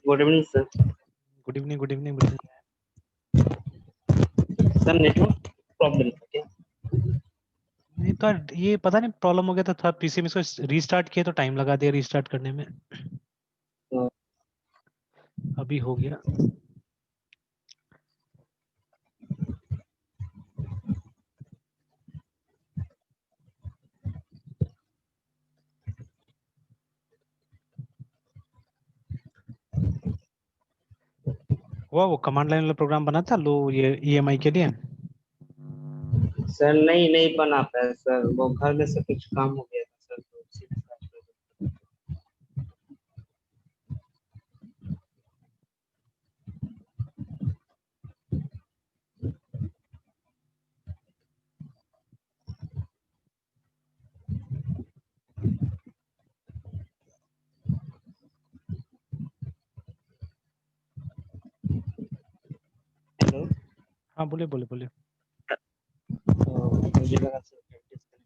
Good evening sir. Good evening sir network problem है क्या? नहीं तो ये पता नहीं प्रॉब्लम हो गया था, पीसी में इसको रीस्टार्ट किया तो टाइम लगा दिया रीस्टार्ट करने में। अभी हो गया। वो कमांड लाइन वाला प्रोग्राम बना था लो ये ईएमआई के लिए। सर नहीं बना पाया सर, वो घर में से कुछ काम हो गया था सर, तो उसी के साथ में। हेलो। हाँ बोलिए। तो मुझे लगा सर प्रैक्टिस करें।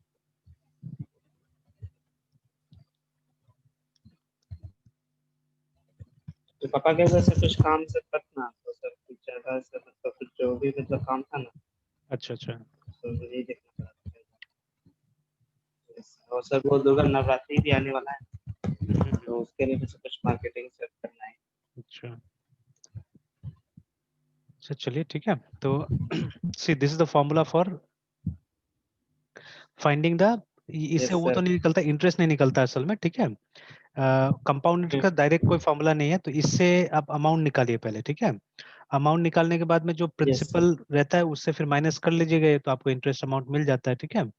तो पापा कह रहे सर कुछ काम से करना, तो सर कुछ ज्यादा सर मतलब कुछ जो भी मतलब काम था ना, अच्छा तो मुझे ही देखना पड़ा था। और सर वो दुर्गा नवरात्रि भी आने वाला है, तो उसके लिए मुझे कुछ मार्केटिंग सर करना है। अच्छा चलिए ठीक है। तो see this is the formula for finding the, इससे यस वो तो सर। नहीं निकलता, इंटरेस्ट नहीं निकलता असल में, ठीक है। कंपाउंड इंटरेस्ट का डायरेक्ट कोई फॉर्मूला नहीं है, तो इससे आप अमाउंट निकालिए पहले, ठीक है। अमाउंट निकालने के बाद में जो यस सर। प्रिंसिपल रहता है उससे फिर माइनस कर लीजिएगा, तो आपको इंटरेस्ट अमाउंट मिल जाता है, ठीक है।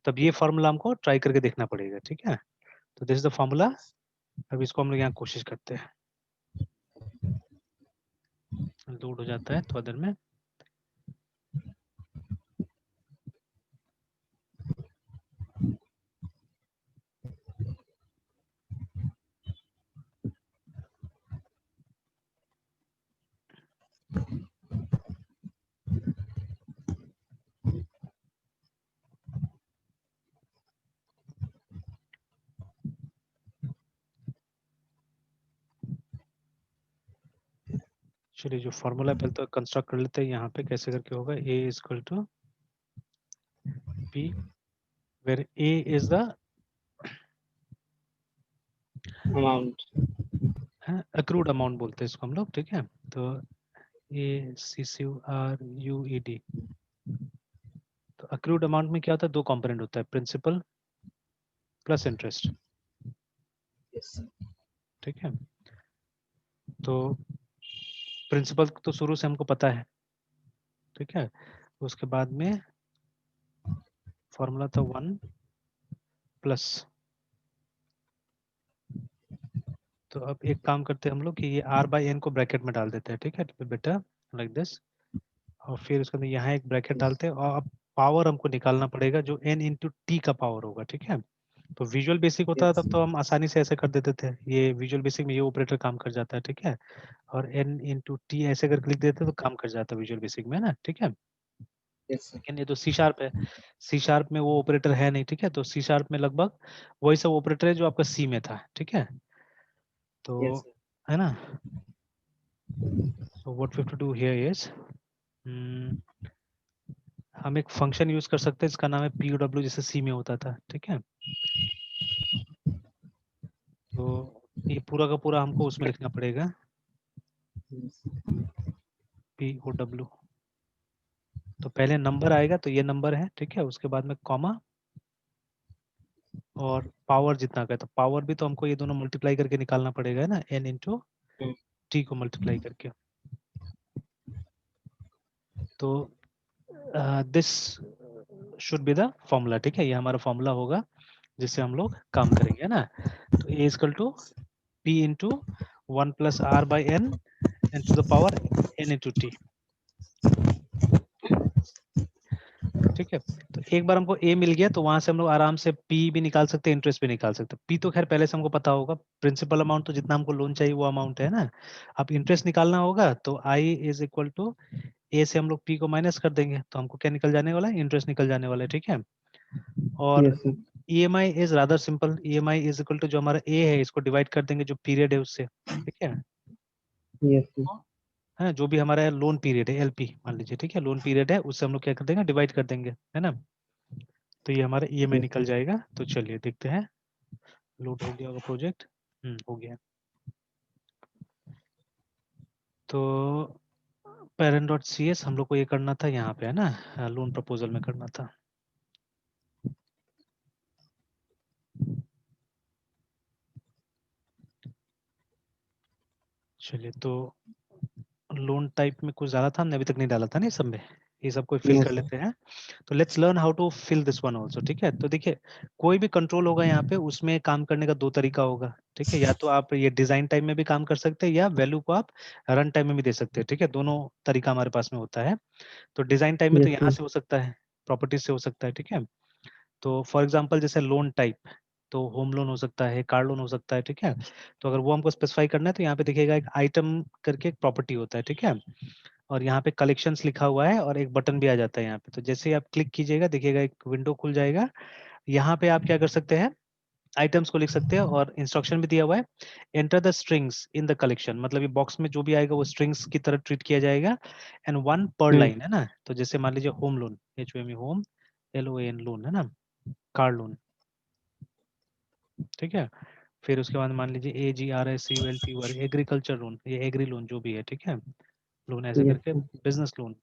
तब ये फॉर्मूला हमको ट्राई करके देखना पड़ेगा, ठीक है। तो दिस इज द फॉर्मूला। अब इसको हम लोग यहाँ कोशिश करते हैं, लोड हो जाता है थोड़ा देर में। चलिए जो फॉर्मूला पहले तो कंस्ट्रक्ट कर लेते हैं, यहाँ पे कैसे करके होगा। A is equal to P where A is the amount. Accrued amount बोलते हैं इसको हम लोग, ठीक है। तो A C C R U E D. तो अक्रूड अमाउंट में क्या होता है, दो कंपोनेंट होता है, principal plus interest, yes sir. ठीक है। तो प्रिंसिपल तो शुरू से हमको पता है, ठीक है। उसके बाद में फॉर्मूला था 1 प्लस। तो अब एक काम करते हैं हम लोग कि ये r बाई एन को ब्रैकेट में डाल देते हैं, ठीक है, तो बेटा लाइक दिस। और फिर उसके अंदर यहाँ एक ब्रैकेट डालते हैं, और अब पावर हमको निकालना पड़ेगा जो n इंटू टी का पावर होगा, ठीक है। तो विजुअल बेसिक होता है यस तब तो हम आसानी से ऐसे कर देते थे, ये विजुअल बेसिक में ये ऑपरेटर काम कर जाता है, ठीक है। और n इंटू टी ऐसे करके लिख देते तो काम कर जाता है विजुअल बेसिक में ना, ठीक है। Yes sir. लेकिन ये तो सी शार्प है, सी शार्प में वो ऑपरेटर है नहीं, ठीक है। तो सी शार्प में लगभग वही सब ऑपरेटर है जो आपका सी में था, ठीक है। तो यस सर। है ना। so what we have to do here is हम एक फंक्शन यूज कर सकते हैं, इसका नाम है पी डब्ल्यू, जैसे सी में होता था, ठीक है। तो ये पूरा का पूरा हमको उसमें लिखना पड़ेगा, पी ओ डब्ल्यू। तो पहले नंबर आएगा, तो ये नंबर है, ठीक है। उसके बाद में कॉमा और पावर जितना का है, तो पावर भी तो हमको ये दोनों मल्टीप्लाई करके निकालना पड़ेगा, है ना, एन इंटू टी को मल्टीप्लाई करके। तो this should be the formula, ठीक है। ये हमारा फॉर्मूला होगा जिससे हम लोग काम करेंगे, है ना। तो A equal to P into 1 plus R by N to the power N into T, ठीक है। तो एक बार हमको ए मिल गया, तो वहां से हम लोग आराम से पी भी निकाल सकते हैं, इंटरेस्ट भी निकाल सकते हैं। पी तो खैर पहले से हमको पता होगा, प्रिंसिपल अमाउंट तो जितना हमको लोन चाहिए वो अमाउंट है ना। अब इंटरेस्ट निकालना होगा, तो आई इज इक्वल टू ए से हम लोग पी को माइनस कर देंगे, तो हमको क्या निकल जाने वाला है, इंटरेस्ट निकल जाने वाला है, ठीक है। और yes sir. EMI is rather simple, EMI is equal to जो हमारा ए है इसको डिवाइड कर देंगे जो पीरियड है उससे, ठीक है। Yes sir. है ना, जो भी हमारा लोन पीरियड है एलपी मान लीजिए, ठीक है, लोन पीरियड है, उससे हम लोग क्या कर देंगे, डिवाइड कर देंगे, है ना। तो ये हमारा ईएमआई यस निकल जाएगा। तो चलिए देखते हैं, लोड हो गया होगा प्रोजेक्ट। हो गया। तो पेरेंट डॉट सी एस हम लोग को ये करना था यहाँ पे, है ना, लोन प्रपोजल में करना था। चलिए, तो लोन टाइप में कुछ ज्यादा था, हमने अभी तक नहीं डाला था ना, इस सब में, ये सब को फिल नो कर सर। लेते हैं। तो let's learn how to fill this one also, ठीक है। तो देखिए, कोई भी कंट्रोल होगा यहाँ पे, उसमें काम करने का दो तरीका होगा, ठीक है। या तो आप ये डिजाइन टाइम में भी काम कर सकते हैं, या वैल्यू को आप रन टाइम में भी दे सकते हैं, ठीक है। दोनों तरीका हमारे पास में होता है। तो डिजाइन टाइम में तो यस यहाँ सर। से हो सकता है, प्रॉपर्टीज से हो सकता है, ठीक है। तो फॉर एग्जाम्पल जैसे लोन टाइप, तो होम लोन हो सकता है, कार लोन हो सकता है, ठीक है। तो अगर वो हमको स्पेसिफाई करना है, तो यहाँ पे देखिएगा एक आइटम करके एक प्रॉपर्टी होता है, ठीक है। और यहाँ पे कलेक्शंस लिखा हुआ है, और एक बटन भी आ जाता है यहाँ पे। तो जैसे ही आप क्लिक कीजिएगा, देखिएगा एक विंडो खुल जाएगा। यहाँ पे आप क्या कर सकते हैं, आइटम्स को लिख सकते हैं, और इंस्ट्रक्शन भी दिया हुआ है, enter the strings in the collection, मतलब ये बॉक्स में जो भी आएगा वो स्ट्रिंग्स की तरह ट्रीट किया जाएगा, एंड वन पर लाइन, है ना। तो जैसे मान लीजिए home loan, HOME home, LOAN loan, है ना, कार लोन, ठीक है। फिर उसके बाद मान लीजिए AGRICULT एग्रीकल्चर लोन, ये एग्री लोन जो भी है, ठीक है, लोन ऐसे यस करके, सर। बिजनेस लोन,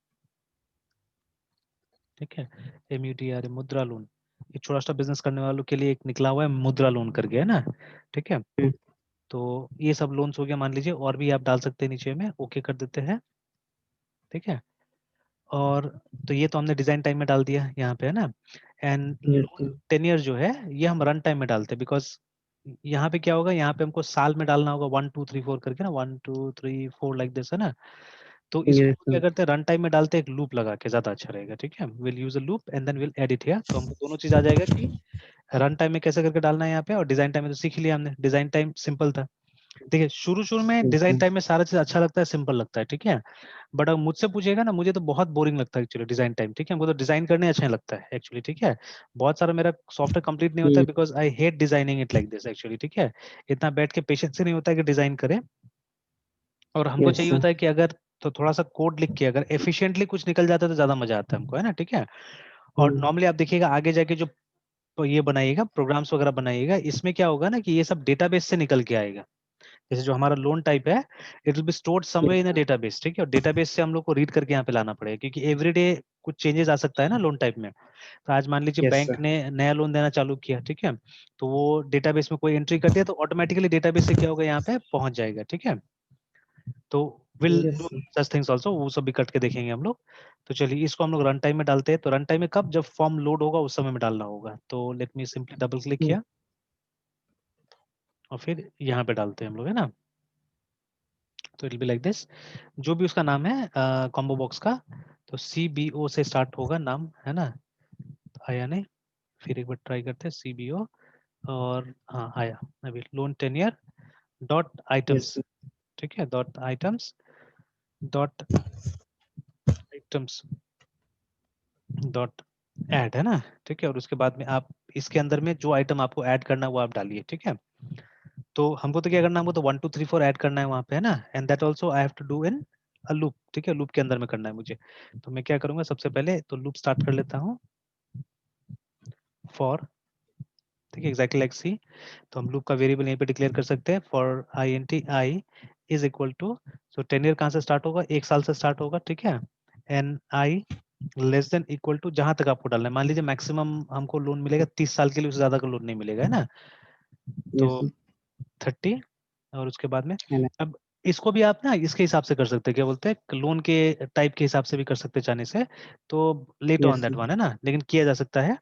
ठीक है, MUDRA मुद्रा लोन, ये छोटा सा बिजनेस करने वालों के लिए एक निकला हुआ है मुद्रा लोन करके, है ना, ठीक है। तो ये सब लोन्स हो गया मान लीजिए, और भी आप डाल सकते हैं नीचे में, ओके कर देते हैं, ठीक है। और तो ये तो हमने डिजाइन टाइम में डाल दिया यहाँ पे, है ना। And yes loan sir. Tenure जो है, ये हम रन टाइम में डालते हैं, बिकॉज यहाँ पे क्या होगा, यहाँ पे हमको साल में डालना होगा 1 2 3 4 करके ना, 1 2 3 4 लाइक दिस, है ना। तो इसको यस हम क्या सर। करते हैं, रन टाइम में डालते हैं एक लूप लगा के, ज्यादा अच्छा रहेगा, ठीक है। Will use a loop and then will edit here, तो हमको दोनों चीज आ जाएगा कि रन टाइम में कैसे करके डालना है यहाँ पे, और डिजाइन टाइम में तो सीख लिया हमने, डिजाइन टाइम सिंपल था। देखिए, शुरू शुरू में यस डिजाइन सर। टाइम में सारा चीज अच्छा लगता है, सिंपल लगता है, ठीक है। बट अब मुझसे पूछेगा ना, मुझे तो बहुत बोरिंग लगता है एक्चुअली डिजाइन टाइम, ठीक है। मुझे तो डिजाइन करने अच्छा नहीं लगता है एक्चुअली, ठीक है। बहुत सारा मेरा सॉफ्टवेयर कंप्लीट नहीं होता है, because I hate designing it like this actually, ठीक है। इतना बैठ के पेशेंस ही नहीं होता है कि डिजाइन करें। और हमको यस चाहिए सर। होता है कि अगर तो थोड़ा सा कोड लिख के अगर एफिशिएंटली कुछ निकल जाता है तो ज्यादा मजा आता है हमको, है ना, ठीक है। और नॉर्मली आप देखिएगा आगे जाके जो ये बनाइएगा, प्रोग्राम्स वगैरह बनाइएगा, इसमें क्या होगा ना कि ये सब डेटाबेस से निकल के आएगा। जैसे जो हमारा लोन टाइप है, it will be stored somewhere in a database, ठीक है। और डेटाबेस से हम लोग को रीड करके यहाँ पे लाना पड़ेगा, क्योंकि एवरीडे कुछ चेंजेस आ सकता है ना लोन टाइप में। तो आज मान लीजिए यस बैंक सर। ने नया लोन देना चालू किया, ठीक है, तो वो डेटाबेस में कोई एंट्री कर दिया, तो ऑटोमेटिकली डेटाबेस से क्या होगा, यहाँ पे पहुंच जाएगा, ठीक है। तो will yes do sir. Such things also, वो सब भी कट के देखेंगे हम लोग। तो चलिए, इसको हम लोग रन टाइम में डालते हैं। तो रन टाइम में कब, जब फॉर्म लोड होगा उस समय में डालना होगा। तो let me simply double click किया, और फिर यहाँ पे डालते हैं हम लोग, है ना। तो इट बी लाइक दिस, जो भी उसका नाम है कॉम्बो बॉक्स का, तो CBO से स्टार्ट होगा नाम, है ना। तो आया नहीं, फिर एक बार ट्राई करते हैं CBO, और हाँ आया। अभी loan टेनियर dot yes items, sir. ठीक है, dot items, dot items, dot add, है ना, ठीक है। और उसके बाद में आप इसके अंदर में जो आइटम आपको ऐड करना है वो आप डालिए, ठीक है। तो हमको तो क्या करना है, हमको तो 1 2 3 4 ऐड करना है वहाँ पे, है ना। And that also I have to do in a loop, ठीक है, लूप के अंदर में करना है मुझे। तो मैं क्या करूंगा, सबसे पहले तो लूप स्टार्ट कर लेता हूँ, फॉर, ठीक है, एग्जैक्टली लाइक सी। तो हम लूप का वेरिएबल यहीं पे डिक्लेयर कर सकते हैं, for INT I is equal to, so 10 year कहाँ से स्टार्ट होगा, 1 साल से स्टार्ट होगा, ठीक है। N I less than equal to, जहां तक आपको डालना है, मान लीजिए मैक्सिमम हमको लोन मिलेगा 30 साल के लिए, उससे ज्यादा का लोन नहीं मिलेगा, है ना। तो यस सर। 30, और उसके बाद में, एंड अब इसको भी आप ना इसके हिसाब से कर सकते हैं, क्या बोलते हैं, लोन के टाइप के हिसाब से भी कर सकते हैं चाहने से। तो let on yes that sir. One, है ना, लेकिन किया जा सकता है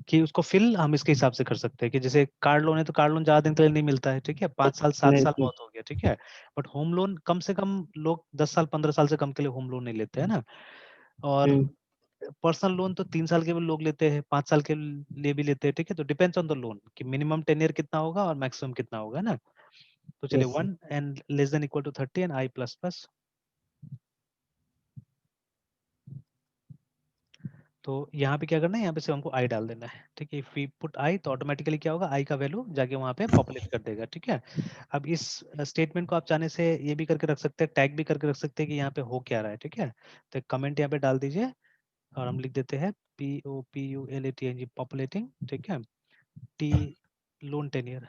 कि उसको फिल हम इसके हिसाब से कर सकते हैं, कि जैसे कार लोन है तो कार लोन ज्यादा दिन के लिए नहीं मिलता है, ठीक है, 5 साल 7 साल नहीं। बहुत हो गया, ठीक है। बट होम लोन कम से कम लोग 10 साल 15 साल से कम के लिए होम लोन नहीं लेते, है ना। और पर्सनल लोन तो 3 साल के भी लोग लेते हैं, 5 साल के लिए भी लेते हैं, ठीक है। तो डिपेंड्स ऑन द लोन कि मिनिमम टेन्योर कितना होगा और मैक्सिमम कितना होगा, है ना। तो चलिए, yes sir. 1 and less than equal to 30 and I++, तो यहाँ पे क्या करना है, यहाँ पे सिर्फ हमको आई डाल देना है, ठीक है। इफ वी पुट आई तो ऑटोमेटिकली क्या होगा, आई का वैल्यू जाके वहाँ पे पॉपुलेट कर देगा, ठीक है। अब इस स्टेटमेंट को आप चाहने से ये भी करके रख सकते हैं, टैग भी करके रख सकते हैं कि यहाँ पे हो क्या रहा है, ठीक है। तो एक कमेंट यहाँ पे डाल दीजिए और हम लिख देते हैं POPULATING पॉपुलेटिंग, ठीक है, टी लोन टेनियर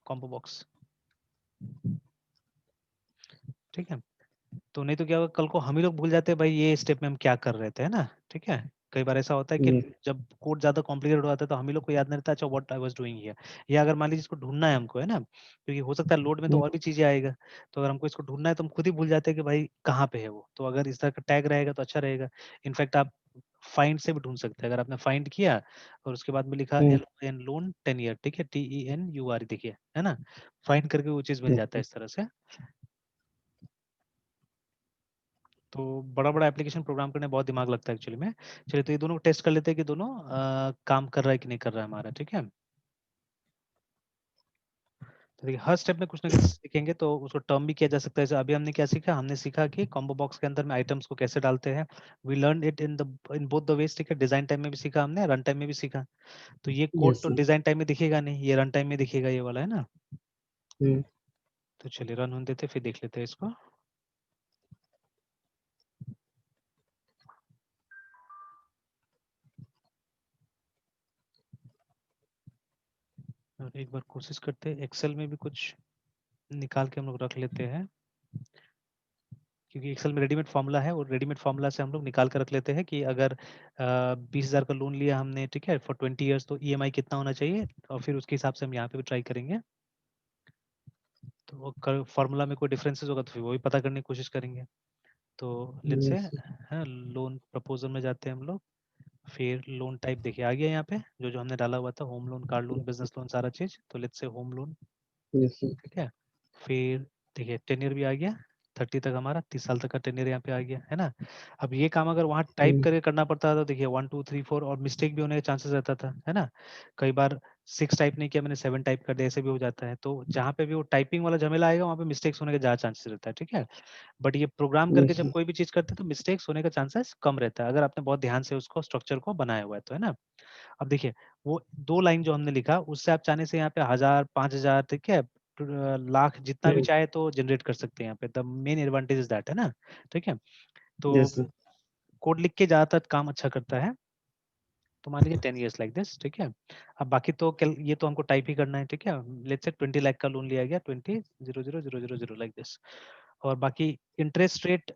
कॉम्बो बॉक्स, ठीक है। तो नहीं तो क्या होगा, कल को हम ही लोग भूल जाते हैं भाई ये स्टेप में हम क्या कर रहे थे, है ना, ठीक है। कई बार ऐसा होता है कि yes, जब कोड ज्यादा कॉम्प्लिकेटेड हो जाता है तो हम ही लोग को याद नहीं रहता, अच्छा what I was doing here. या अगर मान लीजिए इसको ढूंढना है हमको, है ना, क्योंकि हो सकता है लोड में तो और भी चीजें आएगा, तो अगर हमको इसको ढूंढना है तो हम खुद ही भूल जाते हैं कि भाई कहाँ पे है वो। तो अगर इस तरह का टैग रहेगा तो अच्छा रहेगा। इनफैक्ट आप फाइंड से भी ढूंढ सकते हैं, अगर आपने फाइंड किया और उसके बाद में लिखा LON लोन 10 ईयर, ठीक है, TENUR, देखिए, है ना, फाइंड करके वो चीज मिल जाता है इस तरह से। तो बड़ा बड़ा एप्लीकेशन प्रोग्राम करने में बहुत दिमाग लगता है एक्चुअली में। चलिए तो ये दोनों टेस्ट कर लेते हैं कि दोनों काम कर रहा है कि नहीं कर रहा है हमारा, ठीक है। तो देखिए हर स्टेप में कुछ ना कुछ सीखेंगे तो उसको टर्म भी किया जा सकता है। जैसे अभी हमने क्या सीखा, हमने सीखा कि कॉम्बो बॉक्स के अंदर में आइटम्स को कैसे डालते हैं। We learn it in both the ways, ठीक है। डिजाइन टाइम में भी सीखा हमने, रन टाइम में भी सीखा। तो ये कोड yes, तो डिजाइन टाइम में दिखेगा नहीं, ये रन टाइम में दिखेगा, ये वाला, है ना। हम्म, तो चलिए रन होने देते फिर देख लेते हैं इसको। और एक बार कोशिश करते हैं एक्सेल में भी कुछ निकाल के हम लोग रख लेते हैं, क्योंकि एक्सेल में रेडीमेड फॉर्मूला है और रेडीमेड फॉर्मूला से हम लोग निकाल कर रख लेते हैं कि अगर 20,000 का लोन लिया हमने, ठीक है, फॉर 20 ईयर्स, तो EMI कितना होना चाहिए, और फिर उसके हिसाब से हम यहाँ पे भी ट्राई करेंगे। तो फॉर्मूला में कोई डिफरेंसेस होगा तो फिर वो भी पता करने की कोशिश करेंगे। तो लेट्स से, yes, है, लोन प्रपोजल में जाते हैं हम लोग। फिर लोन टाइप देखिए आ गया यहाँ पे, जो जो हमने डाला हुआ था, home loan, car loan, business loan, सारा चीज। तो let's say home loan, yes, ठीक है। फिर देखिए टेन्योर भी आ गया, 30 तक, हमारा 30 साल तक का टेन्योर यहाँ पे आ गया, है ना। अब ये काम अगर वहाँ टाइप हम्म, करके करना पड़ता था तो देखिए 1 2 3 4 और मिस्टेक भी होने के चांसेस रहता था, है ना। कई बार 6 टाइप नहीं किया मैंने, 7 टाइप कर दिया, ऐसे भी हो जाता है। तो जहाँ पे भी वो टाइपिंग वाला झमेला आएगा वहाँ पे मिस्टेक्स होने के ज्यादा चांसेस रहता है, ठीक है। बट ये प्रोग्राम करके yes, जब कोई भी चीज करते हैं तो मिस्टेक्स होने का चांसेस कम रहता है, अगर आपने बहुत ध्यान से उसको स्ट्रक्चर को बनाया हुआ है तो, है ना। अब देखिए वो 2 लाइन जो हमने लिखा, उससे आप चाहने से यहाँ पे 1000 5000, ठीक है, लाख, जितना भी चाहे तो जनरेट कर सकते हैं यहाँ पे। The main advantage is that, है ना, ठीक है। तो yes, कोड लिख के ज्यादातर काम अच्छा करता है। तो मान लीजिए 10 ईयर्स लाइक दिस, ठीक है। अब बाकी तो ये तो हमको टाइप ही करना है, ठीक है। लेट्स से 20 लाख का लोन लिया गया, 20,000,000 लाइक दिस। और बाकी इंटरेस्ट रेट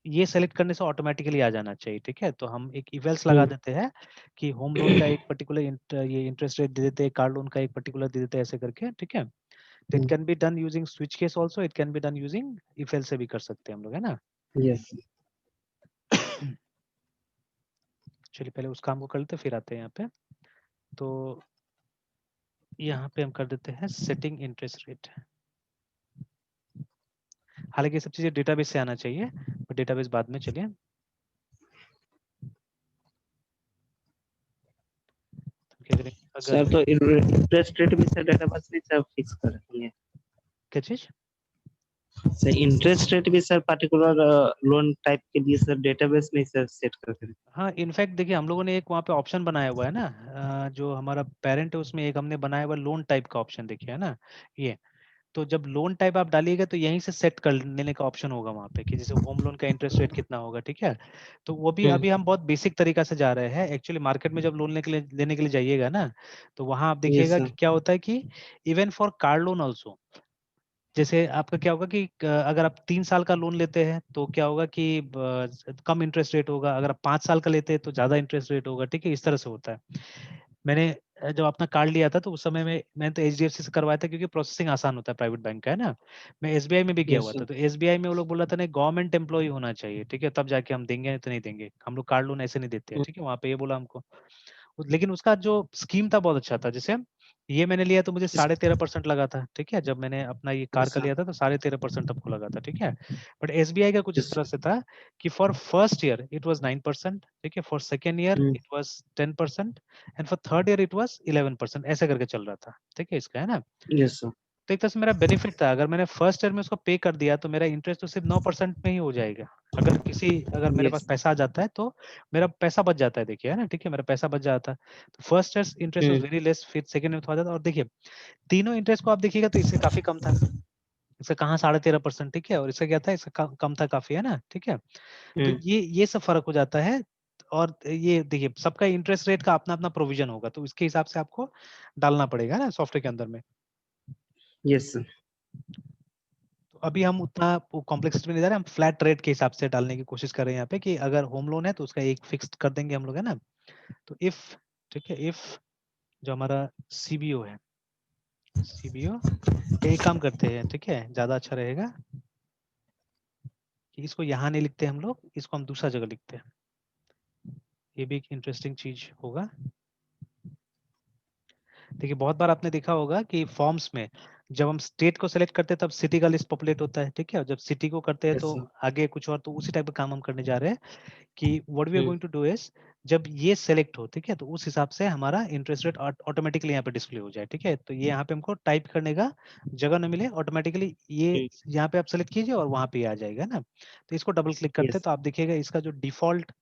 ये सेलेक्ट करने से ऑटोमेटिकली आ जाना चाहिए, ठीक है। तो हम एक इवेल्स लगा देते हैं कि होम लोन का एक पर्टिकुलर ये इंटरेस्ट रेट दे देते हैं, कार लोन का एक पर्टिकुलर दे देते हैं, ऐसे करके, ठीक है। तो it can be done using switch case also, it can be done using if else से भी कर सकते हैं हम लोग, है ना। yes, चलिए पहले उस काम को कर लेते फिर आते हैं यहाँ पे। तो यहाँ पे हम कर देते हैं सेटिंग इंटरेस्ट रेट। हालांकि ये सब चीजें डेटाबेस से आना चाहिए, पर डेटाबेस बाद में, चलिए। तो क्या करेंगे अगर, सर तो इंटरेस्ट रेट भी सर डेटाबेस में सर फिक्स कर रखेंगे। क्या चीज। सर इंटरेस्ट रेट भी सर पर्टिकुलर लोन टाइप के लिए सर डेटाबेस में सर सेट करके रखेंगे। हाँ इनफैक्ट देखिए हम लोगों ने एक वहाँ पे ऑप्शन बनाया हुआ है ना, जो हमारा पेरेंट है उसमें एक हमने बनाया हुआ लोन टाइप का ऑप्शन, देखिए, है ना ये। तो जब लोन टाइप आप डालिएगा तो यहीं से सेट कर लेने का ऑप्शन होगा वहाँ पे, कि जैसे होम लोन का इंटरेस्ट रेट कितना होगा, ठीक है। तो वो भी अभी हम बहुत बेसिक तरीका से जा रहे हैं एक्चुअली। मार्केट में जब लोन लेने के लिए जाइएगा ना, तो वहाँ आप यस देखिएगा सर, कि क्या होता है कि even for car loan also, जैसे आपका क्या होगा कि अगर आप 3 साल का लोन लेते हैं तो क्या होगा कि कम इंटरेस्ट रेट होगा, अगर आप 5 साल का लेते हैं तो ज्यादा इंटरेस्ट रेट होगा, ठीक है। इस तरह से होता है। मैंने जब अपना कार्ड लिया था तो उस समय में मैंने तो HDFC से करवाया था, क्योंकि प्रोसेसिंग आसान होता है प्राइवेट बैंक का, है ना। मैं SBI में भी गया यस हुआ सर, था, तो SBI में वो लोग बोला था नहीं, गवर्नमेंट एम्प्लॉय होना चाहिए, ठीक है, तब जाके हम देंगे, नहीं तो नहीं देंगे, हम लोग कार्ड लोन ऐसे नहीं देते हैं, ठीक है। वहाँ पे ये बोला हमको। लेकिन उसका जो स्कीम था बहुत अच्छा था। जैसे ये मैंने लिया तो मुझे 13.5% लगा था, ठीक है। जब मैंने अपना ये कार यस का सर, लिया था तो 13.5% आपको लगा था, ठीक है। बट SBI का कुछ इस यस तरह से था कि for first year it was 9%, ठीक है, for second year sir, it was 10%, and for third year it was 11%, ऐसे करके चल रहा था, ठीक है इसका, है ना। यस सर, तो एक तरह से मेरा बेनिफिट था, अगर मैंने फर्स्ट ईयर में उसको पे कर दिया तो मेरा इंटरेस्ट तो सिर्फ 9% में ही हो जाएगा। अगर मेरे पास यस। पैसा आ जाता है तो मेरा पैसा बच जाता है, देखिए है ना, ठीक है, मेरा पैसा बच जाता है। तो first year interest was very less, फिर सेकंड में थोड़ा ज्यादा, और देखिए तीनों इंटरेस्ट को आप देखिएगा तो इससे काफी कम था। इसका कहाँ 13.5%, ठीक है, और इसका क्या था, इसका कम था काफी, है ना, ठीक है। तो ये सब फर्क हो जाता है। और ये देखिए सबका इंटरेस्ट रेट का अपना अपना प्रोविजन होगा, तो इसके हिसाब से आपको डालना पड़ेगा ना सॉफ्टवेयर के अंदर में। Yes sir. तो अभी हम उतना कॉम्प्लेक्सिटी में नहीं जा रहे, हम फ्लैट रेट के हिसाब से डालने की कोशिश कर रहे हैं यहाँ पे, कि अगर होम लोन है तो उसका एक फिक्स्ड कर देंगे हम लोग, है ना। तो इफ, ठीक है, इफ जो हमारा सीबीओ है, सीबीओ, एक काम करते हैं, ठीक है, ज्यादा अच्छा रहेगा कि इसको यहाँ नहीं लिखते हम लोग, इसको हम दूसरा जगह लिखते हैं, ये भी एक इंटरेस्टिंग चीज होगा। देखिए बहुत बार आपने देखा होगा कि फॉर्म्स में जब हम स्टेट को सेलेक्ट करते हैं तब सिटी का लिस्ट पॉपुलेट होता है, ठीक है, और जब सिटी को करते हैं यस तो सर। आगे कुछ और, तो उसी टाइप का काम हम करने जा रहे हैं कि what we are going to do is, जब ये सेलेक्ट हो, ठीक है, तो उस हिसाब से हमारा इंटरेस्ट रेट ऑटोमेटिकली यहाँ पे डिस्प्ले हो जाए, ठीक है। तो ये यहाँ पे हमको टाइप करने का जगह न मिले, ऑटोमेटिकली ये यहाँ पे आप सेलेक्ट कीजिए और वहां पे आ जाएगा ना। तो इसको डबल क्लिक करते हैं यस। तो आप देखिएगा इसका जो डिफॉल्ट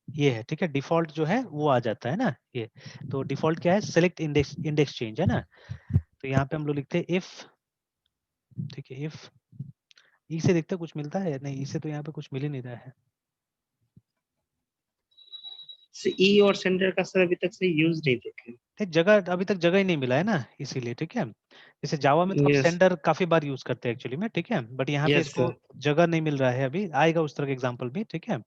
ये है, ठीक है, डिफॉल्ट जो है वो आ जाता है ना ये। तो डिफॉल्ट क्या है, सेलेक्ट इंडेक्स, इंडेक्स चेंज, है ना। तो यहाँ पे हम लोग लिखते हैं इफ, ठीक है, इफ ई से देखते हैं कुछ मिलता है, नहीं ई से तो यहाँ पे कुछ मिल ही नहीं रहा है। ई और सेंटर का सर अभी तक से यूज नहीं देखे। नहीं, जगह अभी तक जगह ही नहीं मिला है ना, इसीलिए, ठीक है। जैसे जावा में तो हम यस। सेंडर काफी बार यूज करते हैं एक्चुअली में, ठीक है, बट यहाँ पे यस इसको सर। जगह नहीं मिल रहा है, अभी आएगा उस तरह का एग्जांपल भी, ठीक है।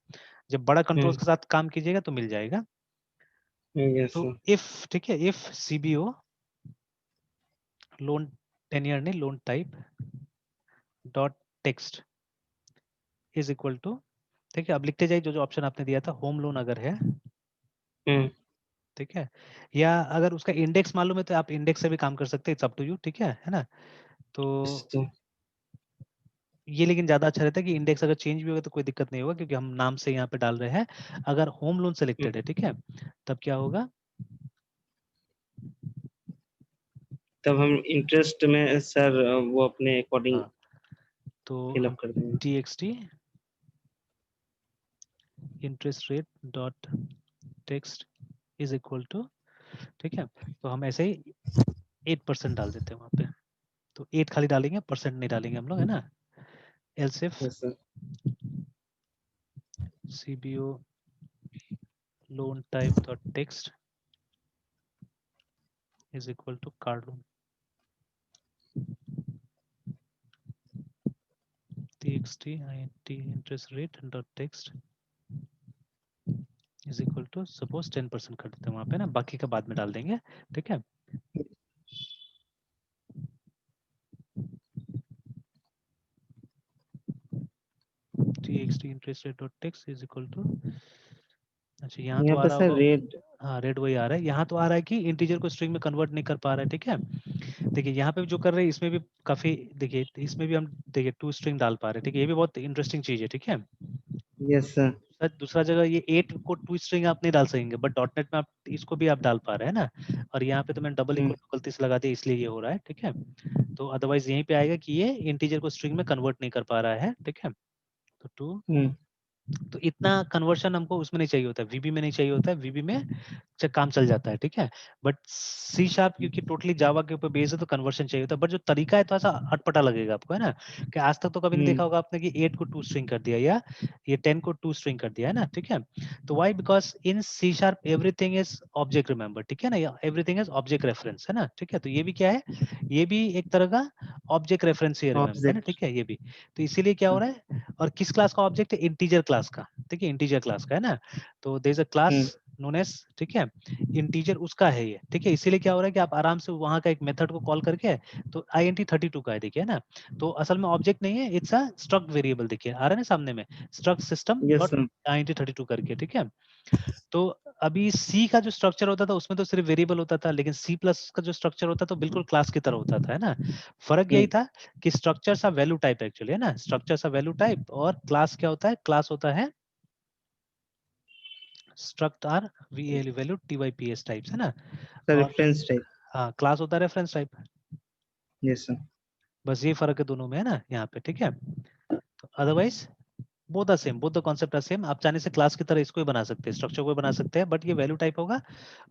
जब बड़ा कंट्रोल्स के साथ काम कीजिएगा तो मिल जाएगा। यस तो सर। इफ, ठीक है, इफ सीबीओ लोन टेन्योर नहीं, loan type dot text is equal to, ठीक है, अब लिखते जाइए जो जो ऑप्शन आपने दिया था, होम लोन अगर है, ठीक है, या अगर उसका इंडेक्स मालूम है तो आप इंडेक्स से भी काम कर सकते हैं, इट्स अप टू यू, ठीक है ना। तो ये लेकिन ज्यादा अच्छा रहता है कि इंडेक्स अगर चेंज भी होगा तो कोई दिक्कत नहीं होगा, क्योंकि हम नाम से यहाँ पे डाल रहे हैं। अगर होम लोन सेलेक्टेड है, ठीक है, तब क्या होगा, तब हम इंटरेस्ट में सर वो अपने अकॉर्डिंग हाँ, तो फिलअप हम कर देंगे। txt interest rate dot text is equal to, ठीक है, तो हम ऐसे ही 8% डाल देते हैं वहां पे। तो 8 खाली डालेंगे, परसेंट नहीं डालेंगे हम लोग, है ना। Else if yes sir. CBO loan type dot text is equal to car loan, txt int interest rate dot text is equal to suppose 10% कर देते हैं वहां पे ना, बाकी का बाद में डाल देंगे, ठीक है। txt interest rate dot text is equal to, अच्छा यहाँ तो यहाँ आ पे रहा सर होगा, रेट। हाँ रेड वही आ रहा है, यहाँ तो आ रहा है कि इंटीजर को स्ट्रिंग में कन्वर्ट नहीं कर पा रहा है, ठीक है। देखिए यहाँ पे जो कर रहे हैं इसमें भी काफी, देखिए इसमें भी हम देखिए टू स्ट्रिंग डाल पा रहे हैं, ठीक है, ये भी बहुत इंटरेस्टिंग चीज है, ठीक है। Yes sir. दूसरा जगह ये 8 को टू स्ट्रिंग आप नहीं डाल सकेंगे, बट डॉट नेट में आप इसको भी आप डाल पा रहे हैं ना। और यहाँ पे तो मैंने डबल इक्वल गलती से लगा दिया, इसलिए ये हो रहा है, ठीक है। तो अदरवाइज यहीं पे आएगा कि ये इंटीजर को स्ट्रिंग में कन्वर्ट नहीं कर पा रहा है, ठीक है। तो टू, तो इतना कन्वर्शन हमको उसमें नहीं चाहिए होता है, वीबी में नहीं चाहिए होता है, वीबी में काम चल जाता है, ठीक है। बट सी शार्प क्योंकि टोटली जावा के ऊपर बेस्ड है तो कन्वर्शन चाहिए होता है, बट जो तरीका है थोड़ा सा अटपटा लगेगा आपको, है ना, कि आज तक तो कभी नहीं देखा होगा आपने कि 8 को 2 स्ट्रिंग कर दिया या ये 10 को 2 स्ट्रिंग कर दिया, है ना, ठीक है। तो why, because in C sharp everything is object remember, ठीक है ना, एवरीथिंग इज ऑब्जेक्ट रेफरेंस, है ना, ठीक है। तो ये भी क्या है, ये भी एक तरह का ऑब्जेक्ट रेफरेंस ही रिमेंबर, है ना, ऑब्जेक्ट। ठीक है, ये भी। तो इसीलिए क्या हो रहा है, और किस क्लास का ऑब्जेक्ट है, इंटीजर क्लास का, ठीक है, इंटीजर क्लास का, है ना। तो there is a class known as, ठीक है, इंटीजर उसका है ये, ठीक है। इसीलिए क्या हो रहा है कि आप आराम से वहां का एक मेथड को कॉल करके, तो int32 का है, देखिए ना। तो असल में ऑब्जेक्ट नहीं है, इट्स अ स्ट्रक्ट वेरिएबल, देखिए आ रहा है ना सामने में, struct system yes dot sir. int32 करके, ठीक है। तो अभी सी का जो स्ट्रक्चर होता था उसमें तो सिर्फ वेरिएबल होता था, लेकिन सी प्लस का जो स्ट्रक्चर होता था तो बिल्कुल क्लास की तरह होता था, है ना। फर्क यही था कि स्ट्रक्चर सा वैल्यू टाइप एक्चुअली, है ना, स्ट्रक्चर सा वैल्यू टाइप, और क्लास क्या होता है, क्लास होता है struct are value typs types, है ना। सर और रेफरेंस टाइप। हाँ, क्लास होता है रेफरेंस टाइप। Yes sir. बस ये फर्क है दोनों में, है ना, यहाँ पे, ठीक है। तो otherwise both the same, both the concept are same. आप चाहने से क्लास की तरह इसको ही बना सकते हैं, स्ट्रक्चर को भी बना सकते हैं, बट ये वैल्यू टाइप होगा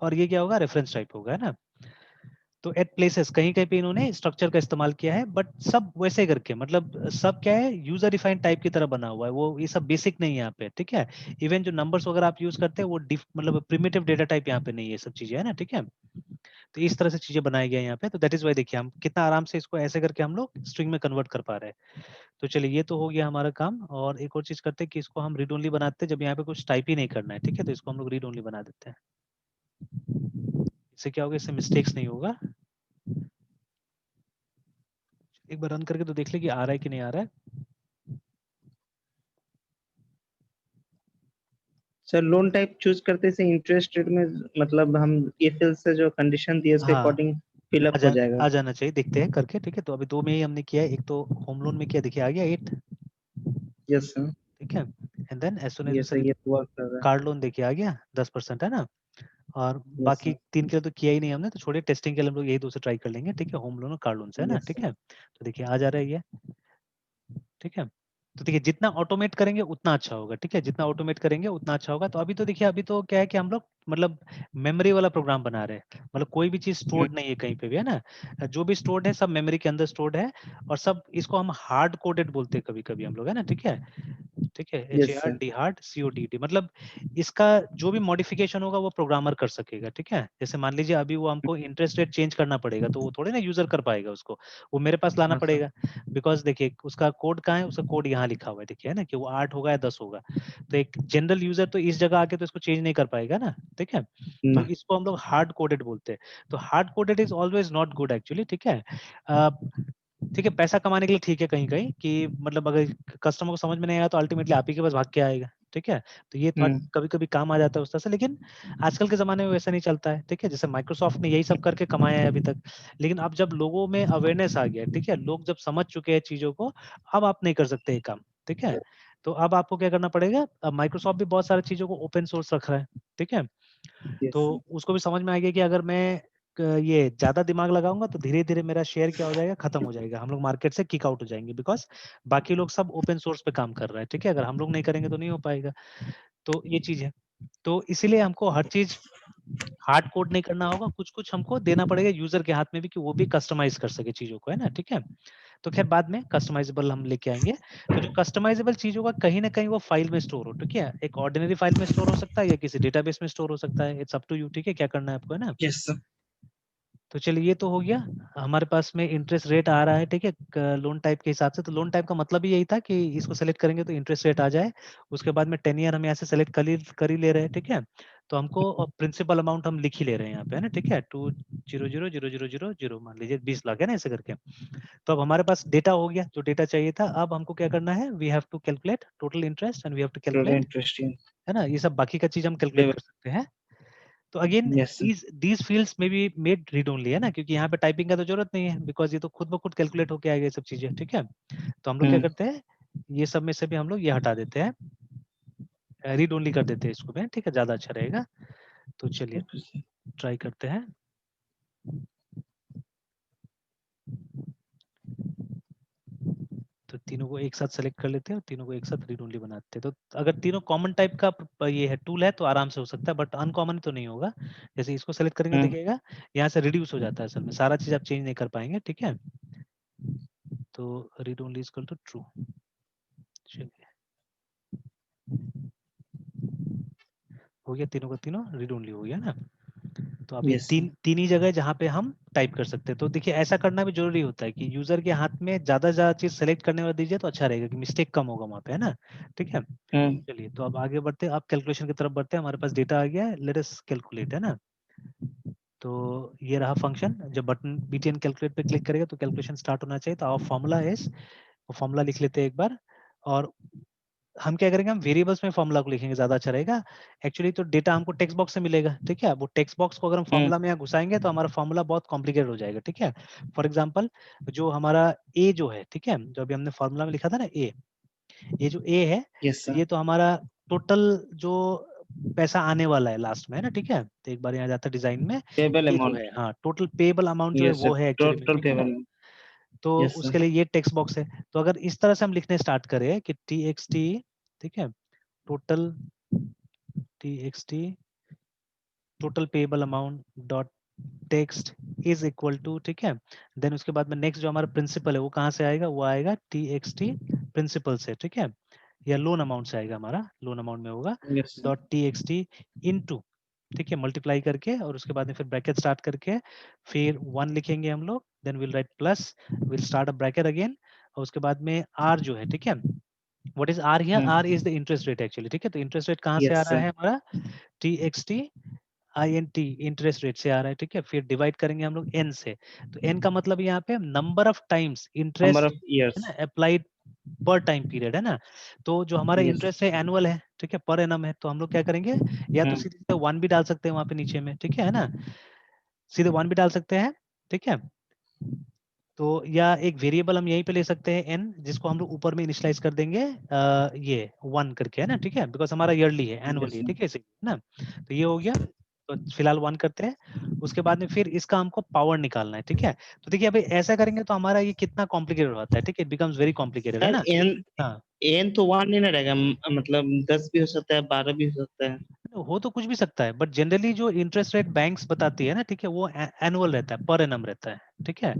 और ये क्या होगा, रेफरेंस टाइप होगा, है ना। तो एट प्लेसेस कहीं कहीं पे इन्होंने स्ट्रक्चर का इस्तेमाल किया है, बट सब वैसे करके, मतलब सब क्या है, यूजर डिफाइंड टाइप की तरह बना हुआ है वो, ये सब बेसिक नहीं है यहाँ पे, ठीक है। इवन जो नंबर्स वगैरह आप यूज करते हैं वो मतलब प्रिमिटिव डेटा टाइप यहाँ पे नहीं है, ये सब चीजें, है ना, ठीक है। तो इस तरह से चीजें बनाई गई हैं यहाँ पे, तो दैट इज वाई देखिए हम कितना आराम से इसको ऐसे करके हम लोग स्ट्रिंग में कन्वर्ट कर पा रहे हैं। तो चलिए ये तो हो गया हमारा काम, और एक और चीज करते हैं कि इसको हम रीड ओनली बनाते हैं जब यहाँ पे कुछ टाइप ही नहीं करना है, ठीक है। तो इसको हम लोग रीड ओनली बना देते हैं। इससे क्या होगा, इससे मिस्टेक्स नहीं होगा। एक बार रन करके तो देख ले कि आ रहा है कि नहीं आ रहा है। सर लोन टाइप चूज करते से इंटरेस्ट रेट में मतलब हम ये फिल से जो कंडीशन दिए उसके हाँ, अकॉर्डिंग फिल आ अप जा हो जाएगा। आ जाना चाहिए, देखते हैं करके, ठीक है। तो अभी दो में ही हमने किया है, एक तो होम लोन में किया, देखिए आ गया 8, यस सर। ठीक है। And then as soon as ये सर ये वर्क कर रहा है। कार लोन देखिए आ गया 10%, है ना। और यस बाकी सर। 3 के लिए तो किया ही नहीं हमने, तो छोड़िए, टेस्टिंग के लिए हम लोग यही दो से ट्राई कर लेंगे, ठीक है, होम लोन और कार लोन से, है ना, यस ठीक सर। है। तो देखिए आ जा रहा है ये, ठीक है। तो देखिए जितना ऑटोमेट करेंगे उतना अच्छा होगा, ठीक है, जितना ऑटोमेट करेंगे उतना अच्छा होगा। तो अभी तो देखिए, अभी तो क्या है कि हम लोग मतलब मेमोरी वाला प्रोग्राम बना रहे हैं, मतलब कोई भी चीज स्टोर्ड नहीं है कहीं पे भी, है ना। जो भी स्टोर्ड है सब मेमोरी के अंदर स्टोर्ड है, और सब इसको हम हार्ड कोडेड बोलते हैं कभी कभी हम लोग, है ना, ठीक है। ठीक है, yes sir. HARD hard CODD, मतलब इसका जो भी मॉडिफिकेशन होगा वो प्रोग्रामर कर सकेगा, ठीक है। जैसे मान लीजिए अभी वो हमको इंटरेस्ट रेट चेंज करना पड़ेगा, तो वो थोड़े ना यूजर कर पाएगा उसको, वो मेरे पास लाना हाँ सर। पड़ेगा। बिकॉज देखिए उसका कोड कहाँ है, उसका कोड यहाँ लिखा हुआ है, देखिए, है ना, कि वो 8 होगा या 10 होगा। तो एक जनरल यूजर तो इस जगह आके तो इसको चेंज नहीं कर पाएगा ना, ठीक है। तो ना। इसको हम लोग हार्ड कोडेड बोलते हैं। तो hard coded is always not good actually, ठीक है। अ, ठीक है, पैसा कमाने के लिए ठीक है कहीं कहीं, कि मतलब अगर कस्टमर को समझ में नहीं आया तो अल्टीमेटली आप ही के पास भाग के आएगा, ठीक है। तो ये थोड़ा हम्म। कभी कभी काम आ जाता है उस तरह से, लेकिन आजकल के जमाने में वैसा नहीं चलता है, ठीक है। जैसे माइक्रोसॉफ्ट ने यही सब करके कमाया है अभी तक, लेकिन अब जब लोगों में अवेयरनेस आ गया, ठीक है, लोग जब समझ चुके हैं चीजों को, अब आप नहीं कर सकते ये काम, ठीक है। तो अब आपको क्या करना पड़ेगा, अब माइक्रोसॉफ्ट भी बहुत सारी चीजों को ओपन सोर्स रख रहा है, ठीक है। यस तो सर। उसको भी समझ में आ गया कि अगर मैं ये ज्यादा दिमाग लगाऊंगा तो धीरे धीरे मेरा शेयर क्या हो जाएगा, खत्म हो जाएगा, हम लोग मार्केट से किक आउट हो जाएंगे, बिकॉज बाकी लोग सब ओपन सोर्स पे काम कर रहे हैं, ठीक है। अगर हम लोग नहीं करेंगे तो नहीं हो पाएगा। तो ये चीज है। तो इसीलिए हमको हर चीज हार्ड कोड नहीं करना होगा, कुछ कुछ हमको देना पड़ेगा यूजर के हाथ में भी, कि वो भी कस्टमाइज कर सके चीजों को, है ना, ठीक है। तो खैर बाद में कस्टमाइजेबल हम लेके आएंगे। तो जो कस्टमाइजेबल चीज होगा कहीं ना कहीं वो फाइल में स्टोर हो, ठीक है, एक ऑर्डिनरी फाइल में स्टोर हो सकता है या किसी डेटाबेस में स्टोर हो सकता है, इट्स अप टू यू, ठीक है, क्या करना है आपको, है ना। Yes sir. तो चलिए ये तो हो गया, हमारे पास में इंटरेस्ट रेट आ रहा है, ठीक है, लोन टाइप के हिसाब से। तो लोन टाइप का मतलब ही यही था कि इसको सेलेक्ट करेंगे तो इंटरेस्ट रेट आ जाए। उसके बाद में 10 ईयर हम यहाँ से सेलेक्ट कर ही ले रहे हैं, ठीक है। तो हमको प्रिंसिपल अमाउंट हम लिख ही ले रहे हैं यहाँ पे, है ना, ठीक है, 2000000 मान लीजिए 20 लाख, है ना, ऐसे करके। तो अब हमारे पास डेटा हो गया जो डेटा चाहिए था। अब हमको क्या करना है, we have to calculate total interest and we have to थोड़ा कैलकुलेट, इंटरेस्टिंग। है ना, ये सब बाकी का चीज हम कैलकुलेट लेवल। कर सकते हैं। तो again yes sir. These fields में बी मेड रीड ओनली, है ना, क्योंकि यहाँ पे टाइपिंग का तो जरूरत नहीं है, बिकॉज ये तो खुद ब खुद कैलकुलेट होके आएगा ये सब चीजें, ठीक है। तो हम लोग क्या हम्म। करते हैं, ये सब में से भी हम लोग ये हटा देते हैं, रीड ओनली कर देते हैं इसको भी, ठीक है, ज्यादा अच्छा रहेगा। तो चलिए ओके सर। ट्राई करते हैं। तो तीनों को एक साथ सेलेक्ट कर लेते हैं और तीनों को एक साथ रीड ओनली बनाते हैं। तो अगर तीनों कॉमन टाइप का ये है टूल है तो आराम से हो सकता है, बट अनकॉमन तो नहीं होगा। जैसे इसको सेलेक्ट करेंगे हम्म। देखिएगा यहाँ से रिड्यूस हो जाता है, असल में सारा चीज आप चेंज नहीं कर पाएंगे, ठीक है। तो read only is to true. चलिए हो गया, तीनों का तीनों रीड ओनली हो गया ना। तो अब ये यस सर। तीन ही जगह है जहाँ पे हम टाइप कर सकते हैं। तो देखिए ऐसा करना भी जरूरी होता है कि यूजर के हाथ में ज्यादा ज्यादा चीज सेलेक्ट करने वाला दीजिए तो अच्छा रहेगा, कि मिस्टेक कम होगा वहाँ पे, है ना, ठीक है। हम्म। चलिए तो अब आगे बढ़ते हैं, अब कैलकुलेशन की तरफ बढ़ते हैं। हमारे पास डेटा आ गया है, लेट अस कैलकुलेट, है ना। तो ये रहा फंक्शन, जब बटन BTN कैलकुलेट पे क्लिक करेगा तो कैलकुलेशन स्टार्ट होना चाहिए। तो आवर फॉर्मूला इज, वो फॉर्मूला लिख लेते हैं एक बार। और हम क्या करेंगे, हम वेरिएबल्स में फॉर्मूला को लिखेंगे, ज्यादा अच्छा रहेगा। एक्चुअली तो डेटा हमको टेक्स्ट बॉक्स से मिलेगा, ठीक है। वो टेक्स्ट बॉक्स को अगर हम हम्म। फॉर्मूला में यहाँ घुसाएंगे तो हमारा फॉर्मूला बहुत कॉम्प्लिकेटेड हो जाएगा, ठीक है। फॉर एग्जांपल जो हमारा ए जो है, ठीक है, जो अभी हमने फॉर्मूला में लिखा था ना ए, ये जो ए है, यस तो सर। ये तो हमारा टोटल जो पैसा आने वाला है लास्ट में, है ना, ठीक है। तो एक बार यहाँ जाता है डिजाइन में, पेबल ये जो अमाउंट। है हाँ टोटल पेबल अमाउंट जो है यस वो सर। है एक्चुअली में, टोटल ठीक है। पेबल। तो यस उसके सर। लिए ये टेक्स्ट बॉक्स है। तो अगर इस तरह से हम लिखने स्टार्ट करें कि txt, ठीक है, total txt total payable amount dot text is equal to, ठीक है, देन उसके बाद में नेक्स्ट जो हमारा प्रिंसिपल है वो कहाँ से आएगा, वो आएगा txt प्रिंसिपल से, ठीक है, या लोन अमाउंट से आएगा, हमारा लोन अमाउंट में होगा yes sir. Dot txt into, ठीक है, मल्टीप्लाई करके, और उसके बाद में फिर ब्रैकेट स्टार्ट करके फिर 1 लिखेंगे हम लोग, then will write plus, will start a bracket again, और उसके बाद में आर जो है, ठीक है, what is r here, r is the interest rate actually, ठीक है, तो इंटरेस्ट रेट कहाँ से आ यस रहा सर। है हमारा, txt INT इंटरेस्ट रेट से आ रहा है, ठीक है, फिर डिवाइड करेंगे हम लोग n से, तो n का मतलब यहाँ पे number of times number interest of है इयर्स। ना अप्लाइड पर टाइम पीरियड, है ना, तो जो हमारा यस। इंटरेस्ट है एनुअल है, ठीक है, पर एनम है, तो हम लोग क्या करेंगे, या तो सीधे 1 भी डाल सकते हैं वहां पे नीचे में, ठीक है ना, सीधे 1 भी डाल सकते हैं, ठीक है, तो या एक वेरिएबल हम यहीं पे ले सकते हैं n, जिसको हम लोग ऊपर में इनिशियलाइज कर देंगे ये 1 करके, है ना, ठीक है, बिकॉज हमारा ईयरली है, एनुअली है, यस ठीक है, इसे ना, तो ये हो गया, तो फिलहाल 1 करते हैं, उसके बाद में फिर इसका हमको पावर निकालना है, ठीक है, तो देखिए अभी ऐसा करेंगे तो हमारा ये कितना कॉम्प्लिकेटेड होता है, ठीक है, इट बिकम्स वेरी कॉम्प्लिकेटेड, है सर। ना। एन हाँ, एन तो 1 नहीं ना रहेगा, मतलब 10 भी हो सकता है, 12 भी हो सकता है। हो तो कुछ भी सकता है, बट जनरली जो इंटरेस्ट रेट बैंक्स बताती है ना, ठीक है, वो एनुअल रहता है, पर एनम रहता है, ठीक है,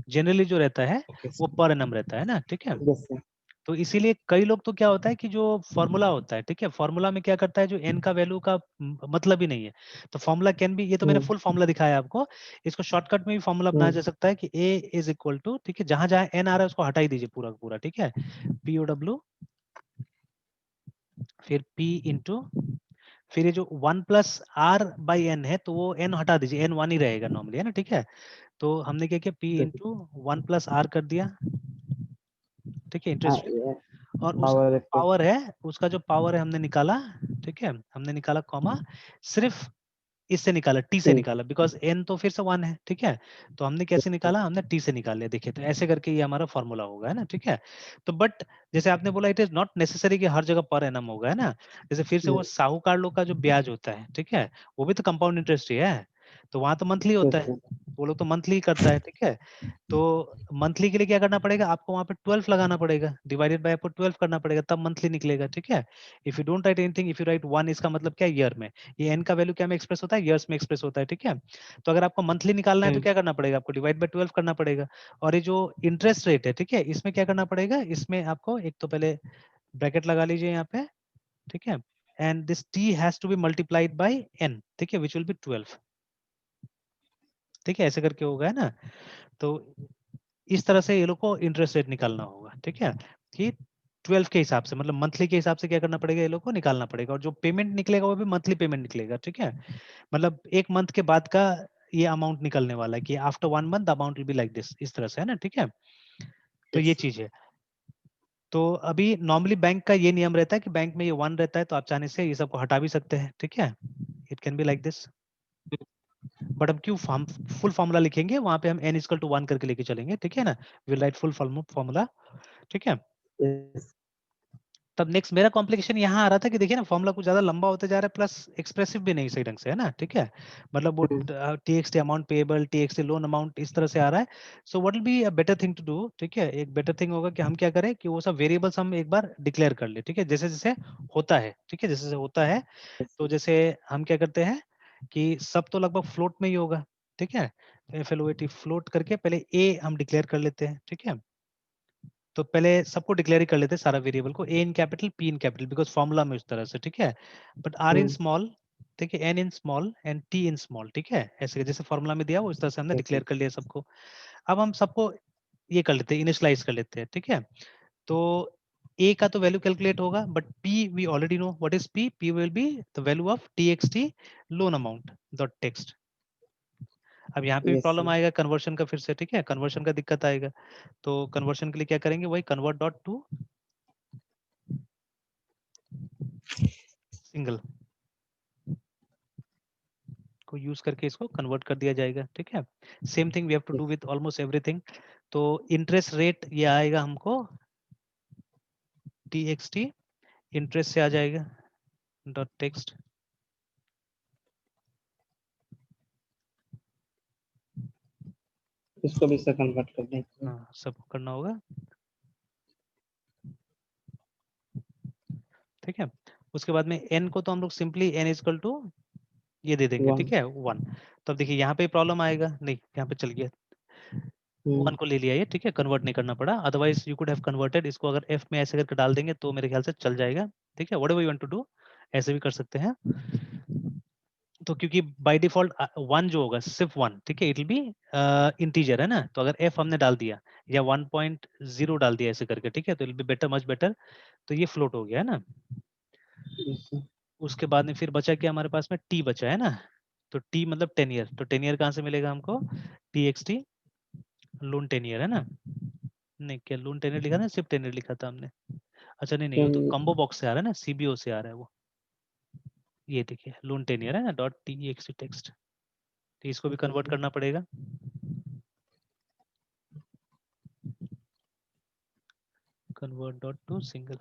जनरली जो रहता है ओके वो सर। पर एनम रहता है ना, ठीक है, यस सर। तो इसीलिए कई लोग तो क्या होता है कि जो फॉर्मूला होता है, ठीक है, फॉर्मूला में क्या करता है, जो एन का वैल्यू का मतलब ही नहीं है, तो फॉर्मूला कैन भी, ये तो मैंने फुल फॉर्मूला दिखाया आपको, इसको शॉर्टकट में भी फॉर्मूला बनाया जा सकता है कि ए इज इक्वल टू, ठीक है, जहां जहां एन आ रहा है उसको हटा ही दीजिए पूरा का पूरा, ठीक है, POW, फिर P इंटू, फिर ये जो 1 + R/N है, तो वो n हटा दीजिए, n 1 ही रहेगा नॉर्मली, है ना, ठीक है, तो हमने क्या किया, P इंटू 1 + R कर दिया, ठीक है, इंटरेस्ट रेट, और उसका पावर जो पे। पावर है, उसका जो पावर है हमने निकाला, ठीक है, हमने निकाला कॉमा, सिर्फ इससे निकाला, टी से टी। निकाला, बिकॉज एन तो फिर से 1 है, ठीक है, तो हमने कैसे निकाला, हमने टी से निकाल लिया, देखिए, तो ऐसे करके ये हमारा फॉर्मूला होगा, है ना, ठीक है, तो बट जैसे आपने बोला, इट इज नॉट नेसेसरी कि हर जगह पर एनम होगा, है ना, जैसे फिर से वो साहूकार लोग का जो ब्याज होता है, ठीक है, वो भी तो कंपाउंड इंटरेस्ट ही है, तो वहां तो मंथली होता यस है, सर। वो लोग तो मंथली करता है, ठीक है, तो मंथली के लिए क्या करना पड़ेगा आपको, वहां पे 12 लगाना पड़ेगा, डिवाइडेड बाय आपको 12 करना पड़ेगा, तब मंथली निकलेगा, ठीक है, if you don't write anything, if you right 1, इसका मतलब क्या है, ईयर में, ये एन का वैल्यू क्या में एक्सप्रेस होता है, ईयर्स में एक्सप्रेस होता है, ठीक है, तो अगर आपको मंथली निकालना है तो क्या करना पड़ेगा, आपको डिवाइड बाय 12 करना पड़ेगा, और ये जो इंटरेस्ट रेट है, ठीक है, इसमें क्या करना पड़ेगा, इसमें आपको एक तो पहले ब्रैकेट लगा लीजिए यहाँ पे, ठीक है, and this t has to be multiplied by n, ठीक है, विच विल बी 12, ठीक है, ऐसे करके होगा, है ना, तो इस तरह से ये लोग को इंटरेस्ट रेट निकालना होगा, ठीक है, कि 12 के हिसाब से, मतलब मंथली के हिसाब से क्या करना पड़ेगा, ये लोग को निकालना पड़ेगा, और जो पेमेंट निकलेगा वो भी मंथली पेमेंट निकलेगा, ठीक है, मतलब 1 मंथ के बाद का ये अमाउंट निकलने वाला है कि after 1 month amount will be like this, इस तरह से, है ना, ठीक है, तो ये यस। चीज है, तो अभी नॉर्मली बैंक का ये नियम रहता है कि बैंक में ये 1 रहता है, तो आप चाहने से ये सबको हटा भी सकते हैं, ठीक है, it can be like this, but अब क्यों फुल फॉर्मूला लिखेंगे, वहां पे हम n इक्वल टू 1 करके लेके चलेंगे, ठीक है ना, विल राइट फुल फॉर्मूला, ठीक है, यस। तब नेक्स्ट मेरा कॉम्प्लिकेशन यहाँ आ रहा था कि देखिए ना, फॉर्मूला कुछ ज्यादा लंबा होते जा रहा है, प्लस एक्सप्रेसिव भी नहीं सही ढंग से, है ना, ठीक है, मतलब वो TXT amount payable, TXT loan amount इस तरह से आ रहा है, so what will be a better thing to do, ठीक है, एक बेटर थिंग होगा कि हम क्या करें कि वो सब वेरिएबल्स हम एक बार डिक्लेयर कर ले, ठीक है, जैसे जैसे होता है, ठीक है, जैसे जैसे होता है, तो जैसे हम क्या करते हैं कि सब तो लगभग फ्लोट में ही होगा, ठीक है, FLOAT फ्लोट करके पहले ए हम डिक्लेयर कर लेते हैं, ठीक है, तो पहले सबको डिक्लेयर कर लेते हैं सारा वेरिएबल को, A in capital P in capital, because formula में उस तरह से, ठीक है, बट आर इन स्मॉल, ठीक है, n in small and t in small, ठीक है, ऐसे जैसे फॉर्मूला में दिया वो इस तरह से हमने डिक्लेयर कर लिया सबको, अब हम सबको ये कर लेते हैं, इनिशियलाइज कर लेते हैं, ठीक है, तो ए का तो वैल्यू कैलकुलेट होगा, but P V already know what is P, P will be the value of TXT loan amount dot text, अब यहाँ पे भी यस प्रॉब्लम सर। आएगा कन्वर्शन का, फिर से, ठीक है, कन्वर्शन का दिक्कत आएगा, तो कन्वर्शन के लिए क्या करेंगे, वही कन्वर्ट डॉट टू सिंगल को यूज करके इसको कन्वर्ट कर दिया जाएगा, ठीक है, same thing we have to do with almost everything, तो इंटरेस्ट रेट ये आएगा हमको TXT इंटरेस्ट से आ जाएगा डॉट टेक्स्ट, इसको भी से कन्वर्ट कर देंगे। हाँ, सबको करना होगा, ठीक है। उसके बाद में n को तो हम लोग सिंपली n इक्वल टू ये दे देंगे, ठीक है, 1। तो अब देखिए यहाँ पे प्रॉब्लम आएगा नहीं, यहाँ पे चल गया, 1 को ले लिया ये, ठीक है, कन्वर्ट नहीं करना पड़ा, otherwise you could have converted इसको, अगर f में ऐसे करके डाल देंगे तो मेरे ख्याल से चल जाएगा, ठीक है, whatever you want to do, ऐसे भी कर सकते हैं। तो क्योंकि बाय डिफॉल्ट 1 जो होगा सिर्फ 1, ठीक है, इट विल बी इंटीजर है ना, तो अगर f हमने डाल दिया या 1.0 डाल दिया ऐसे करके, ठीक है, तो it will be better, much better. तो ये फ्लोट हो गया है ना। उसके बाद में फिर बचा क्या हमारे पास में, t बचा है ना, तो t मतलब 10 ईयर, तो 10 ईयर कहाँ से मिलेगा हमको, txt लोन 10 ईयर है ना, नहीं क्या लोन 10 ईयर लिखा था, सिर्फ 10 ईयर लिखा था हमने, अच्छा नहीं नहीं, वो तो कॉम्बो बॉक्स से आ रहा है ना, सीबीओ से आ रहा है वो, ये देखिए लोन 10 ईयर है ना, डॉट टीएक्सटी टेक्स्ट, तो इसको भी कन्वर्ट करना पड़ेगा, कन्वर्ट डॉट टू सिंगल,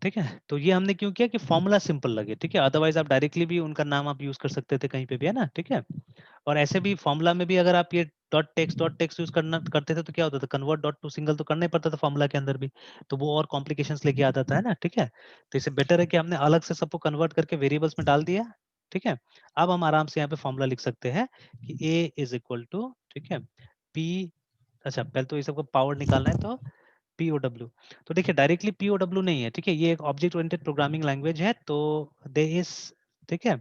ठीक है। तो ये हमने क्यों किया कि फॉर्मूला सिंपल लगे, ठीक है, अदरवाइज आप डायरेक्टली भी उनका नाम आप यूज कर सकते थे कहीं पे भी, है ना, ठीक है। और ऐसे भी फॉर्मूला में भी अगर आप ये डॉट टेक्स्ट यूज करना करते थे तो क्या होता था, कन्वर्ट डॉट टू सिंगल तो करना ही पड़ता था फॉर्मूला के अंदर भी, तो वो और कॉम्प्लिकेशंस लेके आता था, है ना, ठीक है। तो इससे बेटर है कि हमने अलग से सबको कन्वर्ट करके वेरिएबल्स में डाल दिया, ठीक है। अब हम आराम से यहाँ पे फॉर्मूला लिख सकते हैं कि ए इज इक्वल टू, ठीक है, पी, अच्छा पहले तो ये सबको पावर निकालना है, तो POW, तो देखिए डायरेक्टली POW नहीं है, ठीक है, ये एक ऑब्जेक्ट ओरिएंटेड प्रोग्रामिंग लैंग्वेज है, तो दे इज, ठीक है,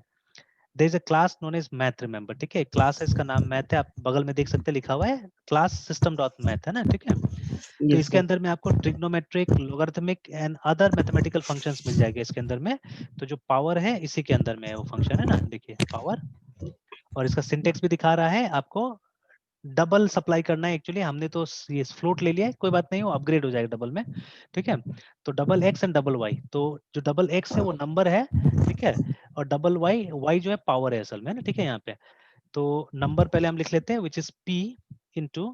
there is a class known as math, remember, ठीक है, क्लास है, इसका नाम मैथ है, आप बगल में देख सकते हैं लिखा हुआ है क्लास सिस्टम डॉट मैथ, है ना, ठीक है। तो यस इसके सर। अंदर में आपको trigonometric, logarithmic and other mathematical functions मिल जाएंगे इसके अंदर में, तो जो पावर है इसी के अंदर में है वो फंक्शन, है ना, देखिए पावर, और इसका सिंटेक्स भी दिखा रहा है आपको, डबल सप्लाई करना है, एक्चुअली हमने तो ये फ्लोट ले लिया है, कोई बात नहीं, वो अपग्रेड हो जाएगा डबल में, ठीक है। तो double x and double y, तो जो डबल एक्स है वो नंबर है, ठीक है, और डबल वाई, वाई जो है पावर है असल में, ना, ठीक है, यहाँ पे तो नंबर पहले हम लिख लेते हैं विच इज p इंटू,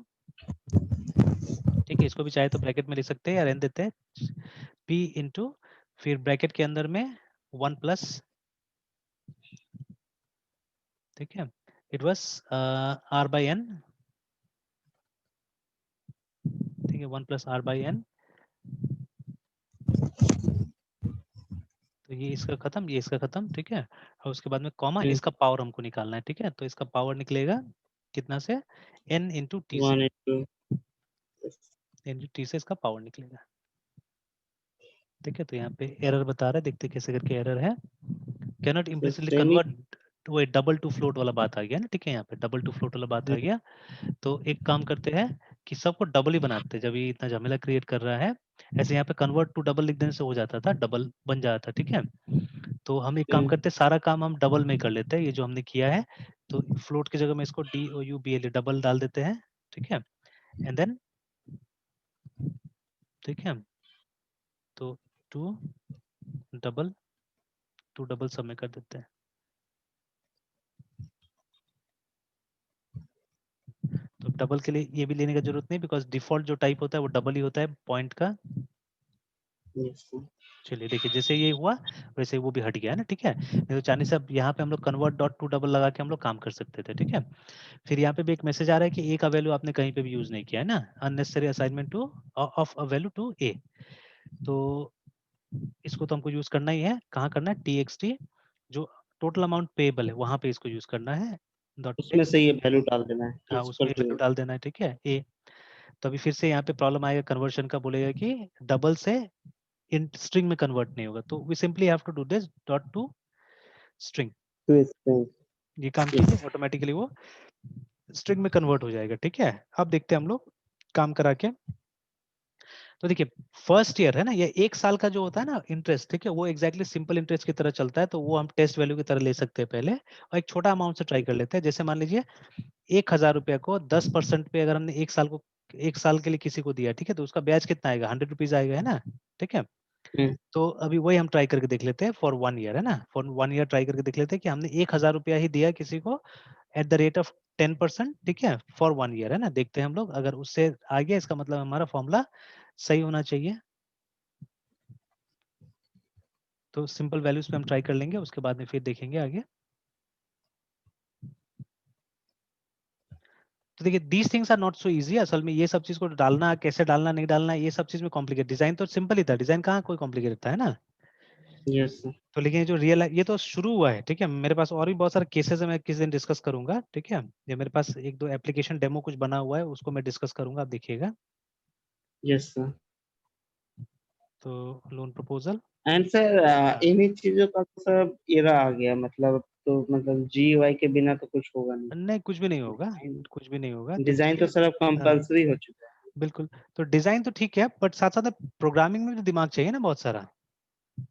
ठीक है, इसको भी चाहे तो ब्रैकेट में लिख सकते हैं या रहने देते हैं, p इंटू, फिर ब्रैकेट के अंदर में 1 प्लस, ठीक है, it was r by n, ठीक है, 1 प्लस r बाई n, तो ये इसका खत्म, ये इसका खत्म, ठीक है, और उसके बाद में कॉमा, इसका पावर हमको निकालना है, ठीक है, तो इसका पावर निकलेगा कितना से, n इंटू टी से, 1 n टी से इसका पावर निकलेगा, ठीक है। तो यहाँ पे एरर बता रहा है, देखते कैसे करके एरर है, cannot implicitly training. Convert to a double to float वाला बात आ गया ना, ठीक है, यहाँ पे डबल टू फ्लोट वाला बात आ गया। तो एक काम करते हैं कि सबको डबल ही बनाते हैं, जब ये इतना झमेला क्रिएट कर रहा है, ऐसे यहाँ पे कन्वर्ट टू डबल लिख देने से हो जाता था, डबल बन जाता था, ठीक है। तो हम एक काम करते हैं, सारा काम हम डबल में कर लेते हैं, ये जो हमने किया है, तो फ्लोट की जगह में इसको DOUBL डबल डाल देते हैं, ठीक है, एंड देन, ठीक है, तो टू डबल, टू डबल सब में कर देते हैं, तो डबल के लिए ये भी लेने का जरूरत नहीं, बिकॉज डिफॉल्ट जो टाइप होता है वो डबल ही होता है पॉइंट का। चलिए देखिए जैसे ये हुआ वैसे वो भी हट गया है ना, ठीक है, नहीं तो चाहने से अब यहाँ पे हम लोग कन्वर्ट डॉट टू डबल लगा के हम लोग काम कर सकते थे, ठीक है। फिर यहाँ पे भी एक मैसेज आ रहा है कि ए का वैल्यू आपने कहीं पे भी यूज नहीं किया है ना, unnecessary assignment to of a value to A, तो इसको तो हमको यूज करना ही है, कहाँ करना है, TXT जो टोटल अमाउंट पेएबल है वहां पे इसको यूज करना है, डॉट उसमें टेक्स्ट, से ये वैल्यू डाल देना है हाँ इक्वल उसमें वैल्यू टू। डाल देना है, ठीक है, ए। तो अभी फिर से यहाँ पे प्रॉब्लम आएगा कन्वर्शन का, बोलेगा कि डबल से इन स्ट्रिंग में कन्वर्ट नहीं होगा, तो we simply have to do this dot to string, ये काम कीजिए, ऑटोमेटिकली वो स्ट्रिंग में कन्वर्ट हो जाएगा, ठीक है। अब देखते हैं हम लोग काम करा के, तो देखिए फर्स्ट ईयर है ना, ये 1 साल का जो होता है ना इंटरेस्ट, ठीक है, वो एक्जैक्टली सिंपल इंटरेस्ट की तरह चलता है, तो वो हम टेस्ट वैल्यू की तरह ले सकते हैं पहले, और एक छोटा अमाउंट से ट्राई कर लेते हैं, जैसे मान लीजिए 1,000 रुपया को 10% पे अगर हमने 1 साल को, 1 साल के लिए किसी को दिया, ठीक है, तो उसका ब्याज कितना आएगा, 100 रुपीज आएगा, है ना, ठीक है। तो अभी वही हम ट्राई करके देख लेते हैं फॉर 1 ईयर, है ना, फॉर 1 ईयर ट्राई करके देख लेते हैं कि हमने 1,000 रुपया ही दिया किसी को एट द रेट ऑफ 10%, ठीक है, फॉर 1 ईयर, है ना, देखते हैं हम लोग, अगर उससे आ गया इसका मतलब हमारा फॉर्मूला सही होना चाहिए, तो सिंपल वैल्यूज पे हम ट्राई कर लेंगे, उसके बाद में फिर देखेंगे आगे। देखिए these things are not so easy. असल में ये सब चीज को डालना, कैसे डालना, नहीं डालना, ये सब चीज में कॉम्प्लिकेट। डिजाइन तो सिंपल ही था, डिजाइन कहाँ कोई कॉम्प्लिकेटेड था, है ना। Yes sir. तो लेकिन ये जो रियल ये तो शुरू हुआ है, ठीक है। मेरे पास और भी बहुत सारे केसेस है, मैं किसी दिन डिस्कस करूंगा, ठीक है। ये मेरे पास एक दो एप्लीकेशन डेमो कुछ बना हुआ है, उसको मैं डिस्कस करूंगा, आप देखिएगा। Yes sir. तो लोन प्रपोजल, एंड सर इन्हीं चीजों का तो सब एरा आ गया, मतलब तो मतलब GUI के बिना तो कुछ होगा नहीं। नहीं कुछ भी नहीं होगा, डिजाइन, कुछ भी नहीं होगा। तो डिजाइन तो देखिए सर अब कंपलसरी हो चुका है। बिल्कुल। तो डिजाइन तो ठीक है, बट साथ साथ प्रोग्रामिंग में भी दिमाग चाहिए ना बहुत सारा।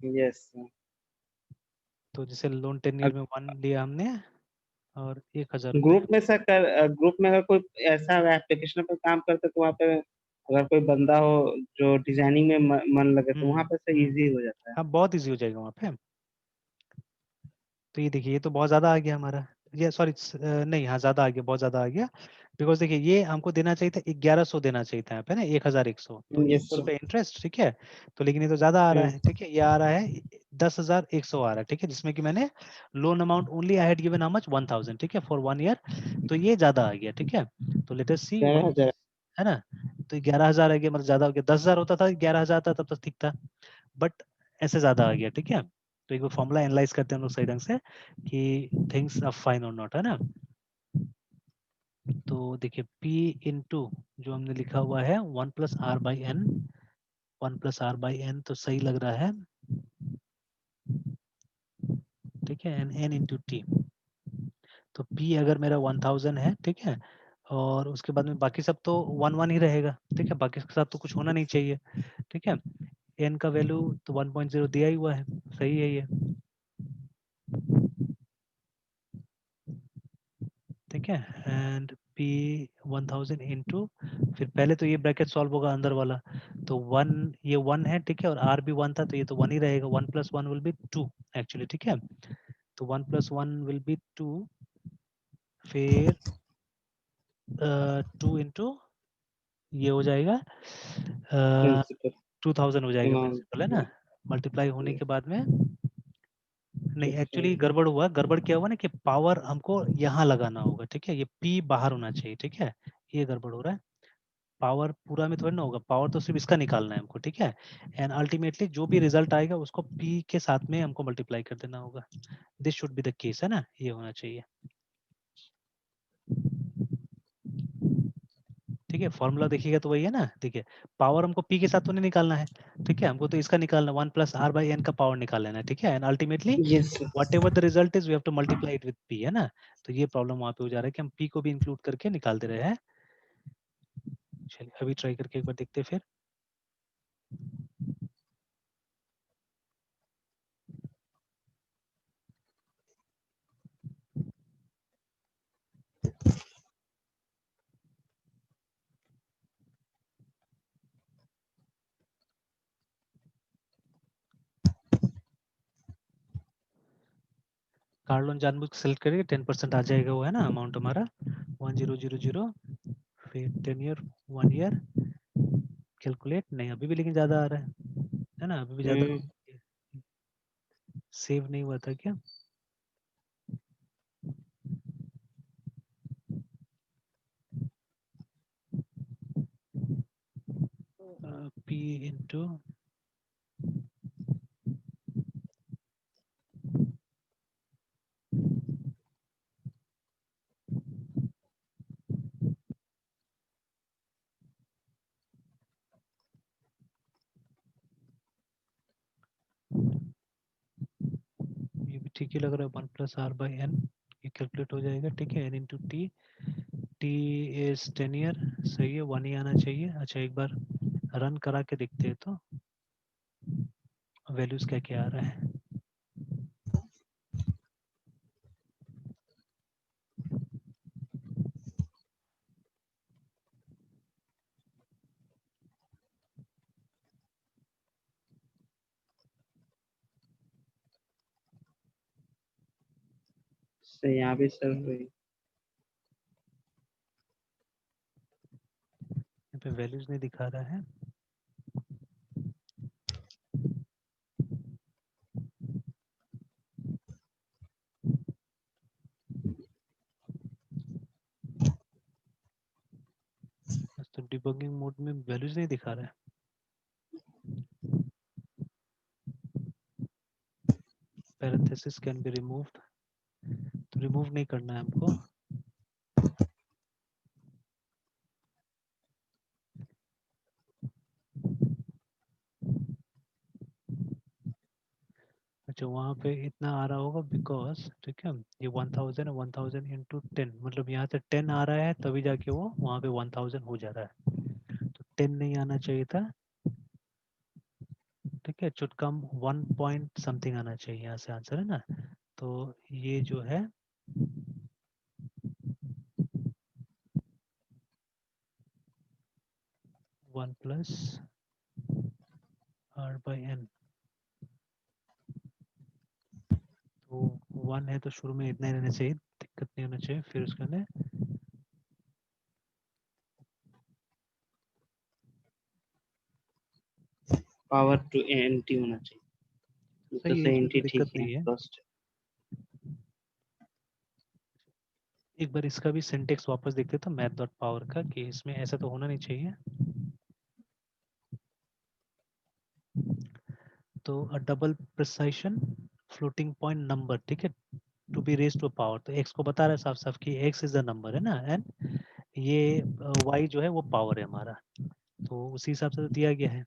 Yes sir. तो जैसे लोन 10 ईयर में 1 लिया हमने और 1,000 रुपए। ग्रुप में सर ग्रुप में अगर कोई ऐसा एप्लीकेशन पर काम करता है तो वहाँ पे अगर कोई बंदा हो जो डिजाइनिंग में मन लगे तो वहाँ पे सर इजी हो जाता है। हाँ बहुत इजी हो जाएगा वहाँ पे। तो ये देखिए, ये तो बहुत ज्यादा आ गया हमारा, ये सॉरी नहीं, हाँ ज्यादा आ गया, बहुत ज्यादा आ गया। बिकॉज देखिए ये हमको देना चाहिए था 1100 देना चाहिए था यहाँ पे ना, 1,100, तो एक यस सौ सर। रुपये इंटरेस्ट, ठीक है। तो लेकिन ये तो ज्यादा आ रहा है, ठीक है, ये आ रहा है 10,100 आ रहा है, ठीक है, जिसमें कि मैंने loan amount only I had given how much 1,000, ठीक है, फॉर 1 ईयर। तो ये ज्यादा आ गया, ठीक है। तो लेट अस सी, 11,000। है ना। तो 11,000 आ गया, मतलब ज्यादा हो गया। 10,000 होता था, 11,000 था तब तक ठीक था, बट ऐसे ज्यादा आ गया, ठीक है। तो एक बार फॉर्मूला एनालाइज करते हैं हम लोग सही ढंग से कि थिंग्स आर फाइन और नॉट, है ना। तो देखिए P इंटू जो हमने लिखा हुआ है 1+R/n, 1+R/n तो सही लग रहा है, ठीक है, n इंटू टी। तो P अगर मेरा 1,000 है, ठीक है, और उसके बाद में बाकी सब तो 1 1 ही रहेगा, ठीक है, बाकी के साथ तो कुछ होना नहीं चाहिए, ठीक है। n का वैल्यू तो 1.0 दिया ही हुआ है, सही है ये, ठीक है। एंड P 1,000 इंटू, फिर पहले तो ये ब्रैकेट सॉल्व होगा अंदर वाला, तो 1, ये 1 है, ठीक है, और R भी 1 था, तो ये तो 1 ही रहेगा। 1+1 विल बी 2 एक्चुअली, ठीक है। तो 1+1 विल बी 2, फिर 2 इंटू ये हो जाएगा प्रिंसिपल 2,000 हो जाएगा, प्रिंसिपल, है ना। अमाउंट। मल्टीप्लाई होने के बाद में, नहीं यस सर। एक्चुअली गड़बड़ हुआ, गड़बड़ क्या हुआ ना कि पावर हमको यहाँ लगाना होगा, ठीक है, ये P बाहर होना चाहिए, ठीक है, ये गड़बड़ हो रहा है। पावर पूरा में थोड़ी ना होगा, पावर तो सिर्फ इसका निकालना है हमको, ठीक है। एंड अल्टीमेटली जो भी रिजल्ट आएगा उसको P के साथ में हमको मल्टीप्लाई कर देना होगा। This should be the case, है ना, ये होना चाहिए, ठीक है। फॉर्मूला देखिएगा तो वही है ना, ठीक है। पावर हमको P के साथ तो नहीं निकालना है, ठीक है, हमको तो इसका निकालना 1+R/n का पावर निकाल लेना है, ठीक है। And ultimately yes sir. Whatever the result is we have to multiply it with P, है ना। तो ये प्रॉब्लम वहाँ पे हो जा रहा है कि हम P को भी इंक्लूड करके निकाल दे रहे हैं। चलिए अभी ट्राई करके एक बार देखते हैं फिर। कार लोन जानबूझ के सेलेक्ट करिए, 10% आ जाएगा वो, है ना, अमाउंट हमारा 1000, फिर 10 ईयर 1 ईयर कैलकुलेट, नहीं अभी भी लेकिन ज्यादा आ रहा है ना, अभी भी ज्यादा। सेव नहीं हुआ था क्या? P इंटू ये भी ठीक ही लग रहा है, 1+R/n, ये कैलकुलेट हो जाएगा, ठीक है। n into T, T is 10 year, सही है, 1 ही आना चाहिए। अच्छा एक बार रन करा के देखते हैं तो वैल्यूज क्या क्या आ रहा है। सर यहाँ भी सर वही। यहाँ पे वैल्यूज नहीं दिखा रहा है। डिबगिंग मोड में वैल्यूज नहीं दिखा रहा है। पैरेंथेसिस कैन बी रिमूव्ड, तो रिमूव नहीं करना है हमको। अच्छा वहाँ पे इतना आ रहा होगा बिकॉज, ठीक है, ये 1000 है, 1000 इंटू 10, मतलब यहाँ से 10 आ रहा है तभी जाके वो वहाँ पे 1000 हो जा रहा है। तो 10 नहीं आना चाहिए था, ठीक है, शुड कम 1 पॉइंट समथिंग आना चाहिए, यहाँ से आंसर है ना। तो ये जो है 1 प्लस आर बाई एन, तो 1 है तो शुरू में इतना ही रहना चाहिए, दिक्कत नहीं होना चाहिए। फिर उसके अंदर पावर टू एंटी होना चाहिए, तो सही है, से इसमें एंटी कोई दिक्कत ठीक है, नहीं है। फर्स्ट। एक बार इसका भी सिंटेक्स वापस देखते तो मैथ डॉट पावर का, कि इसमें ऐसा तो होना नहीं चाहिए। तो a double precision floating point number, ठीक है, to be raise to power, तो x को बता रहा है साफ साफ कि x इज द नंबर है ना, एंड ये y जो है वो पावर है हमारा, तो उसी हिसाब से तो दिया गया है,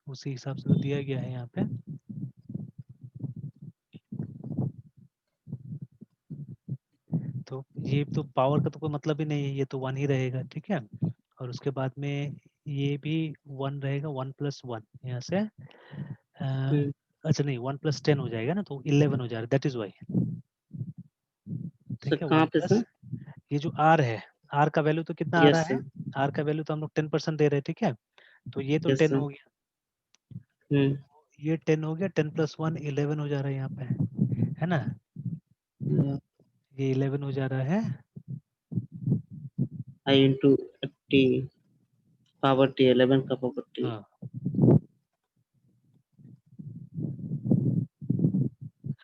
उसी हिसाब से तो दिया गया है यहाँ पे। तो ये तो पावर का तो कोई मतलब ही नहीं है, ये तो 1 ही रहेगा, ठीक है। और उसके बाद में ये भी 1 रहेगा, 1 प्लस 1 यहाँ से अच्छा नहीं 1 प्लस 10 हो जाएगा ना, तो 11 हो जाएगा, दैट इज वाई, सर ठीक है। कहाँ 1 पे प्लस सर? ये जो r है, r का वैल्यू तो कितना आ यस रहा है, सर। r का वैल्यू तो हम लोग 10% दे रहे हैं, ठीक है, तो ये तो यस 10 सर। हो गया, हम्म। ये 10 हो गया, 10 प्लस 1 11 हो जा रहा है यहाँ पे, है ना, ये 11 हो जा रहा है। आई इंटू टी, पावर टी, 11 का पावर टी। हाँ,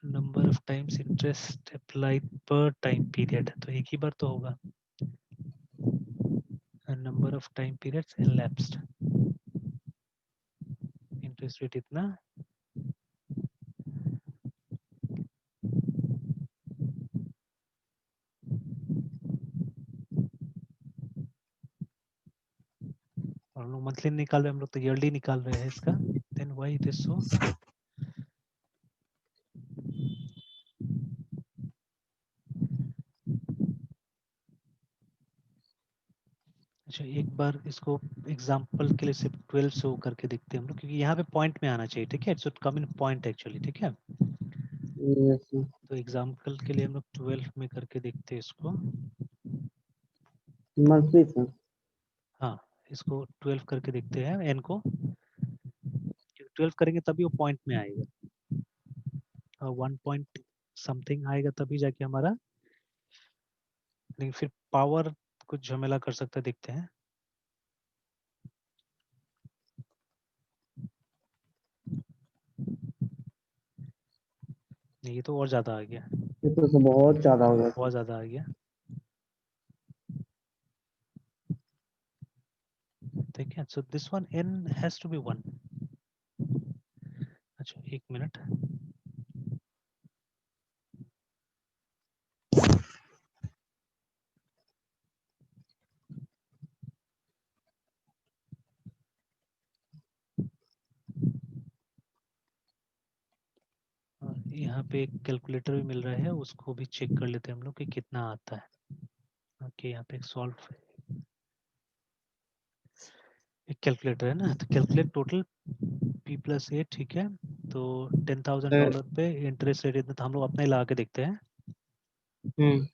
number of times interest applied पर टाइम पीरियड, तो एक ही बार तो होगा, number of time periods elapsed, interest rate इतना, और हम लोग मंथली निकाल रहे हैं, हम लोग तो ईयरली निकाल रहे हैं इसका, then why it is so. अच्छा एक बार इसको एग्जांपल के लिए सिर्फ 12 शो करके देखते हैं हम लोग, क्योंकि यहाँ पे पॉइंट में आना चाहिए, ठीक है, it should come in point actually, ठीक है। Yes sir. तो एग्जांपल के लिए हम लोग 12 में करके देखते हैं इसको। Monthly sir. हाँ, इसको 12 करके देखते हैं एन को, 12 करेंगे तभी वो पॉइंट में आएगा, और 1 पॉइंट समथिंग आएगा तभी जाके हमारा, लेकिन फिर पावर कुछ झमेला कर सकता है, देखते हैं। नहीं, ये तो और ज्यादा आ गया, ये तो सर बहुत ज्यादा हो गया बहुत सर। ज्यादा आ गया, ठीक है। So this one n has to be 1। अच्छा एक मिनट, यहाँ पे एक कैलकुलेटर भी मिल रहा है, उसको भी चेक कर लेते हैं हम लोग कि कितना आता है। ओके, यहाँ पे एक सॉल्व, एक कैलकुलेटर है ना, तो कैलकुलेट टोटल p प्लस ए, ठीक है, तो सर। $10,000 पे इंटरेस्ट रेट इतना, तो हम लोग अपना ही लगा के देखते हैं, हम्म।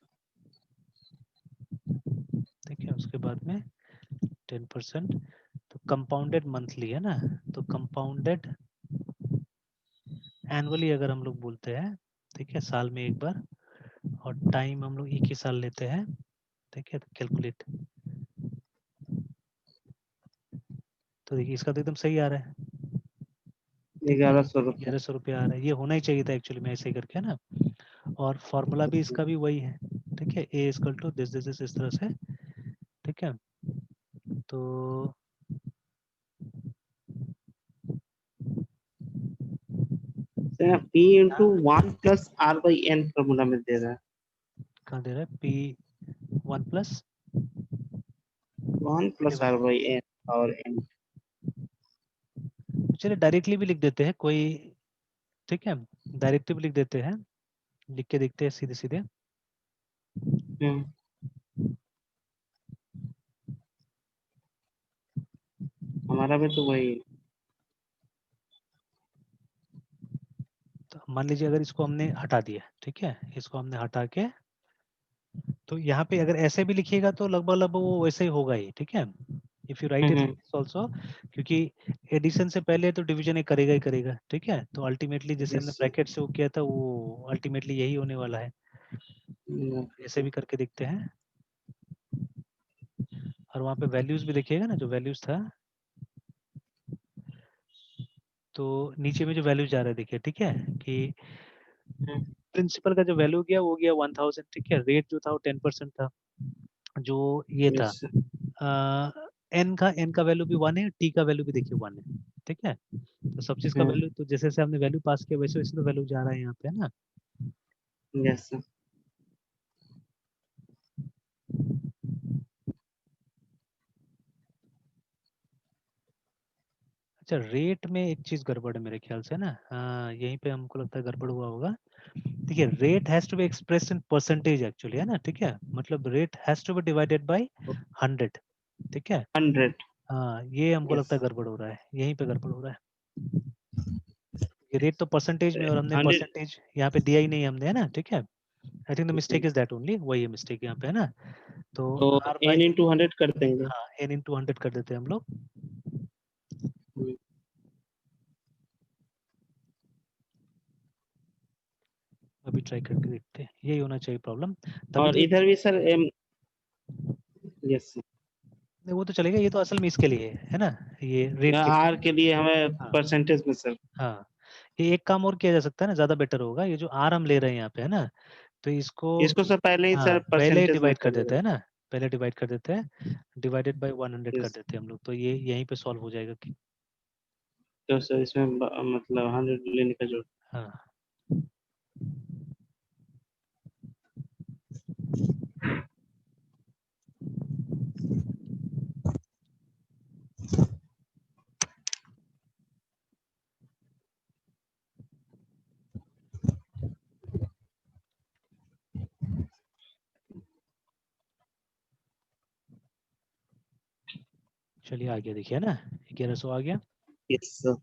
ठीक है। उसके बाद में 10%, तो कंपाउंडेड मंथली है ना, तो कंपाउंडेड एनुअली अगर हम लोग बोलते हैं, ठीक है, साल में एक बार, और टाइम हम लोग एक ही साल लेते हैं, ठीक है, तो कैलकुलेट, तो देखिए इसका तो एकदम सही आ रहा है, ठीक है, 1100 रुपये। 1100 रुपये आ रहा है, ये होना ही चाहिए था एक्चुअली में ऐसे ही करके, है ना। और फॉर्मूला भी इसका भी वही है, ठीक है, ए इजकल टू दिस दिस इस तरह से ठीक है। तो P into 1 plus R by N formula में दे रहा है। कहाँ दे रहा है? P1 + 1 plus R by N और N। चलिए डायरेक्टली भी लिख देते हैं कोई, ठीक है, डायरेक्टली भी लिख देते हैं, लिख के देखते हैं सीधे सीधे। हमारा भी तो वही। तो मान लीजिए अगर इसको हमने हटा दिया, ठीक है, इसको हमने हटा के, तो यहाँ पे अगर ऐसे भी लिखिएगा तो लगभग लगभग वो वैसे ही होगा ही, ठीक है। If you right it also, क्योंकि एडिशन से पहले तो डिवीजन एक करेगा ही करेगा, ठीक है। तो अल्टीमेटली जैसे हमने ब्रैकेट से वो किया था, वो अल्टीमेटली यही होने वाला है। ऐसे भी करके देखते हैं, और वहाँ पे वैल्यूज भी देखिएगा ना, जो वैल्यूज था, तो नीचे में जो वैल्यू जा रहा है देखिए, ठीक है, कि प्रिंसिपल का जो वैल्यू गया वो गया 1000, ठीक है। रेट जो था वो 10% था, जो ये था। एन का वैल्यू भी 1 है, टी का वैल्यू भी देखिए 1 है, ठीक है। तो सब चीज का वैल्यू, तो जैसे जैसे हमने वैल्यू पास किया वैसे वैसे तो वैल्यू जा रहा है यहाँ पे, है ना। Yes sir. अच्छा, रेट में एक चीज गड़बड़ है मेरे ख्याल से ना, यहीं पे हमको लगता है गड़बड़ हुआ होगा। देखिए, rate has to be expressed in percentage actually, है ना, ठीक है। मतलब rate has to be divided by 100, ठीक है। 100। हाँ, ये हमको लगता है गड़बड़ हो रहा है, यहीं पे गड़बड़ हो रहा है। ये रेट तो परसेंटेज में, और हमने 100। परसेंटेज यहाँ पे दिया ही नहीं हमने, है ना, ठीक है। I think the mistake is that only, वही है मिस्टेक यहाँ पे, है ना। तो तो R by, N into 100 कर देंगे। हाँ, N into 100 कर देते हैं हम लोग। अभी ट्राई करके देखते हैं, यही होना चाहिए प्रॉब्लम। तभी और तो इधर भी सर यस नहीं, वो तो चलेगा, ये तो असल में इसके लिए है ना, ये रेट के लिए। R के लिए हमें हाँ परसेंटेज में सर। हाँ, ये एक काम और किया जा सकता है ना, ज्यादा बेटर होगा। ये जो R हम ले रहे हैं यहाँ पे, है ना, तो इसको, इसको सर पहले ही हाँ, सर पहले ही परसेंटेज में डिवाइड कर कर देते देंगे। हैं ना, पहले डिवाइड कर देते हैं, डिवाइडेड बाय 100 कर यस देते हैं हम लोग, तो ये यहीं पे सॉल्व हो जाएगा कि, तो सर इसमें मतलब 100 लेने का जो। हाँ। चलिए आ गया, देखिए ना, 1100 आ गया। Yes sir.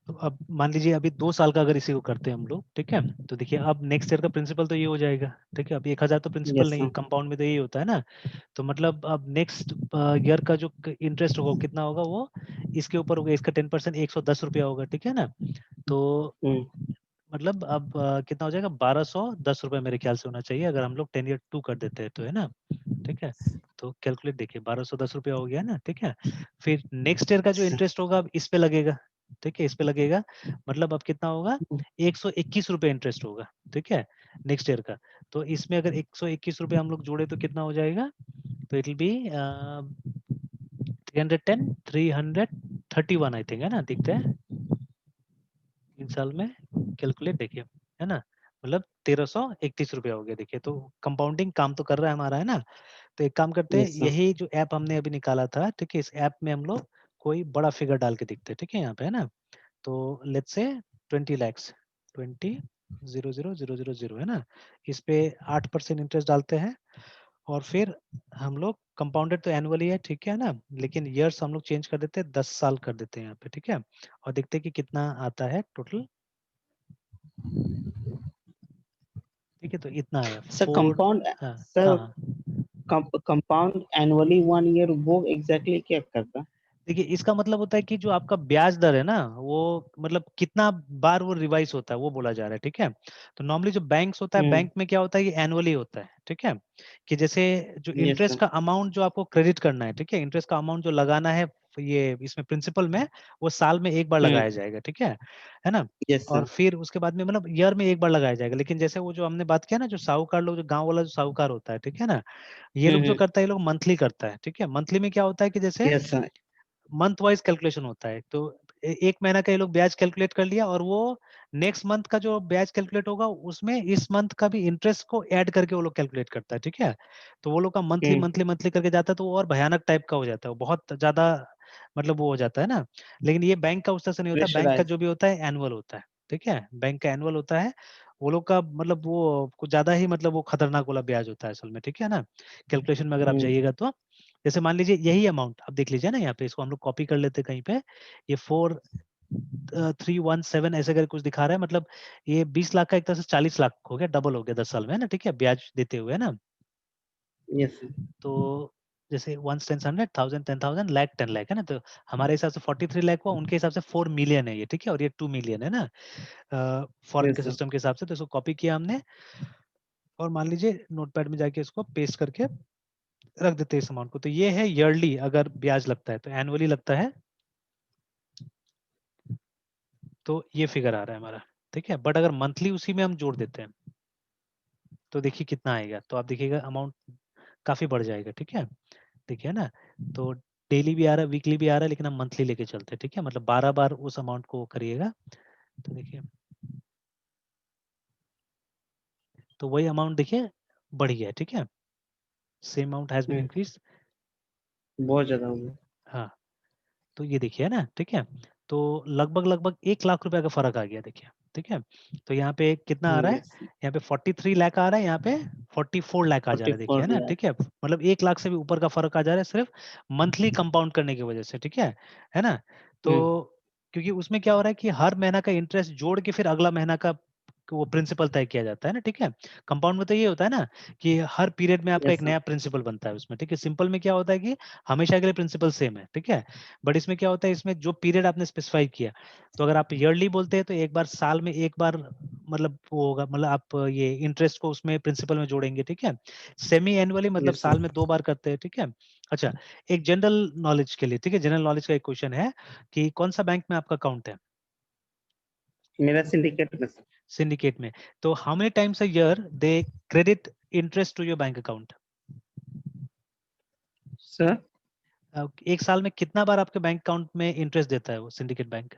तो अब मान लीजिए अभी 2 साल का अगर इसी को करते हैं हम लोग, ठीक है, तो देखिए अब नेक्स्ट ईयर का प्रिंसिपल तो ये हो जाएगा, ठीक है। अब 1000 तो प्रिंसिपल यस नहीं, सर। कंपाउंड में तो यही होता है ना। तो मतलब अब नेक्स्ट ईयर का जो इंटरेस्ट होगा कितना होगा, वो इसके ऊपर होगा, इसका 10% 110 रुपया होगा, ठीक है ना। तो मतलब अब कितना हो जाएगा, 1210 रुपये मेरे ख्याल से होना चाहिए, अगर हम लोग 10 ईयर 2 कर देते हैं तो, है ना, ठीक है। तो कैलकुलेट देखिए, 1210 रुपया हो गया ना, ठीक है। फिर नेक्स्ट ईयर का जो इंटरेस्ट होगा अब इस पे लगेगा, ठीक है, इस पे लगेगा। मतलब अब कितना होगा, 121 रुपये इंटरेस्ट होगा, ठीक है, नेक्स्ट ईयर का। तो इसमें अगर 121 रुपये हम लोग जोड़े तो कितना हो जाएगा, तो it will be 310 331 I think, है ना, दिखते हैं 3 साल में। कैलकुलेट देखिए, है ना, मतलब 1331 रुपया हो गया, देखिए। तो कंपाउंडिंग काम तो कर रहा है हमारा, है ना। तो एक काम करते हैं, यस सर। यही जो ऐप हमने अभी निकाला था, ठीक है, इस ऐप में हम लोग कोई बड़ा फिगर डाल के देखते हैं, ठीक है, यहाँ पे, है ना। तो लेट्स से 20 lakhs, 20,000,000 है ना, इस पे 8% इंटरेस्ट डालते हैं, और फिर हम लोग कंपाउंडेड तो एनुअली है, ठीक है ना, लेकिन ईयर्स हम लोग चेंज कर देते हैं, 10 साल कर देते हैं यहाँ पे, ठीक है। और देखते हैं कि कितना आता है टोटल, ठीक है। तो इतना आया सर 4, कंपाउंड हाँ सर हाँ। कंपाउंड एनुअली 1 ईयर वो एग्जैक्टली क्या करता। देखिए, इसका मतलब होता है कि जो आपका ब्याज दर है ना, वो मतलब कितना बार वो रिवाइज होता है वो बोला जा रहा है, ठीक है। तो नॉर्मली जो बैंक्स होता है, बैंक में क्या होता है, ये एनुअली होता है, ठीक है। कि जैसे जो यस इंटरेस्ट सर। का अमाउंट जो आपको क्रेडिट करना है, ठीक है, इंटरेस्ट का अमाउंट जो लगाना है ये इसमें प्रिंसिपल में वो साल में एक बार लगाया जाएगा, ठीक है ना। यस और सर। फिर उसके बाद में मतलब ईयर में एक बार लगाया जाएगा। लेकिन जैसे वो जो हमने बात किया ना, जो साहूकार लोग, जो गांव वाला जो साहूकार होता है, ठीक है ना, ये लोग जो करता है, ये लोग मंथली करता है, ठीक है। मंथली में क्या होता है कि जैसे yes sir. Month wise calculation होता है, तो एक महीना का ये लोग ब्याज कैलकुलेट कर लिया, और वो नेक्स्ट मंथ का जो ब्याज कैलकुलेट होगा उसमें इस मंथ का भी इंटरेस्ट को ऐड करके वो लोग कैलकुलेट करता है, ठीक है। तो वो लोग का मंथली मंथली मंथली करके जाता है, तो वो और भयानक टाइप का हो जाता है, वो बहुत ज्यादा मतलब वो हो जाता है ना। लेकिन ये बैंक का उस तरह से नहीं होता, बैंक का प्रेशराइज। जो भी होता है एनुअल होता है, ठीक है। बैंक का एनुअल होता है। वो लोग का मतलब वो कुछ ज्यादा ही मतलब वो खतरनाक वाला ब्याज होता है असल में, ठीक है ना। कैलकुलेशन में अगर आप जाइएगा तो जैसे मान लीजिए यही अमाउंट आप देख लीजिए ना, यहाँ पे इसको हम लोग कॉपी कर लेते हैं कहीं पे। ये 4317 ऐसे करके कुछ दिखा रहा है, मतलब ये 20 लाख का एक तरह से 40 लाख हो गया, डबल हो गया 10 साल में, है ना, ठीक है, ब्याज देते हुए, है ना। यस तो जैसे 1 10 100 1000 10,000 लाख 10 लाख, है ना। तो हमारे हिसाब से 43 लाख हुआ, उनके हिसाब से 4 मिलियन है ये, ठीक है। और ये 2 मिलियन है ना फॉरेन के सर। सिस्टम के हिसाब से। तो इसको कॉपी किया हमने, और मान लीजिए नोटपैड में जाके इसको पेस्ट करके रख देते हैं इस अमाउंट को। तो ये है ईयरली अगर ब्याज लगता है, तो एनुअली लगता है, तो ये फिगर आ रहा है हमारा, ठीक है। बट अगर मंथली उसी में हम जोड़ देते हैं तो देखिए कितना आएगा। तो आप देखिएगा अमाउंट काफी बढ़ जाएगा, ठीक है। देखिए ना, तो डेली भी आ रहा है, वीकली भी आ रहा है, लेकिन हम मंथली लेके चलते हैं, ठीक है। मतलब 12 बार उस अमाउंट को करिएगा, तो देखिए, तो वही अमाउंट देखिए बढ़ गया है, ठीक है। Same amount has been increase. बहुत ज्यादा हो गया। हाँ, तो ये देखिए, है ना, ठीक है। तो लगभग लगभग 1 लाख रुपए का फर्क आ गया, देखिए, ठीक है। तो यहाँ पे कितना आ रहा है, यस। यहाँ पे 43 लाख आ रहा है, यहाँ पे 44 लाख आ जा रहा है, देखिए, 44 है ना, लाख। ठीक है। मतलब 1 लाख से भी ऊपर का फर्क आ जा रहा है सिर्फ मंथली कंपाउंड करने की वजह से, ठीक है ना। तो क्योंकि उसमें क्या हो रहा है कि हर महीना का इंटरेस्ट जोड़ के फिर अगला महीना का वो प्रिंसिपल तय किया जाता है ना, ठीक है। कंपाउंड में तो ये होता है ना कि हर पीरियड में आपका यस एक सर। नया प्रिंसिपल बनता है उसमें, ठीक है। सिंपल में क्या होता है कि हमेशा के लिए प्रिंसिपल सेम है, ठीक है। बट इसमें क्या होता है, इसमें जो पीरियड आपने स्पेसिफाई किया, तो अगर आप ईयरली बोलते हैं तो एक बार साल में एक बार मतलब वो होगा, मतलब आप ये इंटरेस्ट को उसमें प्रिंसिपल में जोड़ेंगे, ठीक है। सेमी एनुअली मतलब यस साल सर। में 2 बार करते हैं, ठीक है। अच्छा, एक जनरल नॉलेज के लिए, ठीक है, जनरल नॉलेज का एक क्वेश्चन है कि कौन सा बैंक में आपका अकाउंट है, मेरा सिंडिकेट में सर। सिंडिकेट में। तो how many times a year they credit interest to your bank account. Sir एक साल में कितना बार आपके बैंक अकाउंट में इंटरेस्ट देता है वो सिंडिकेट बैंक।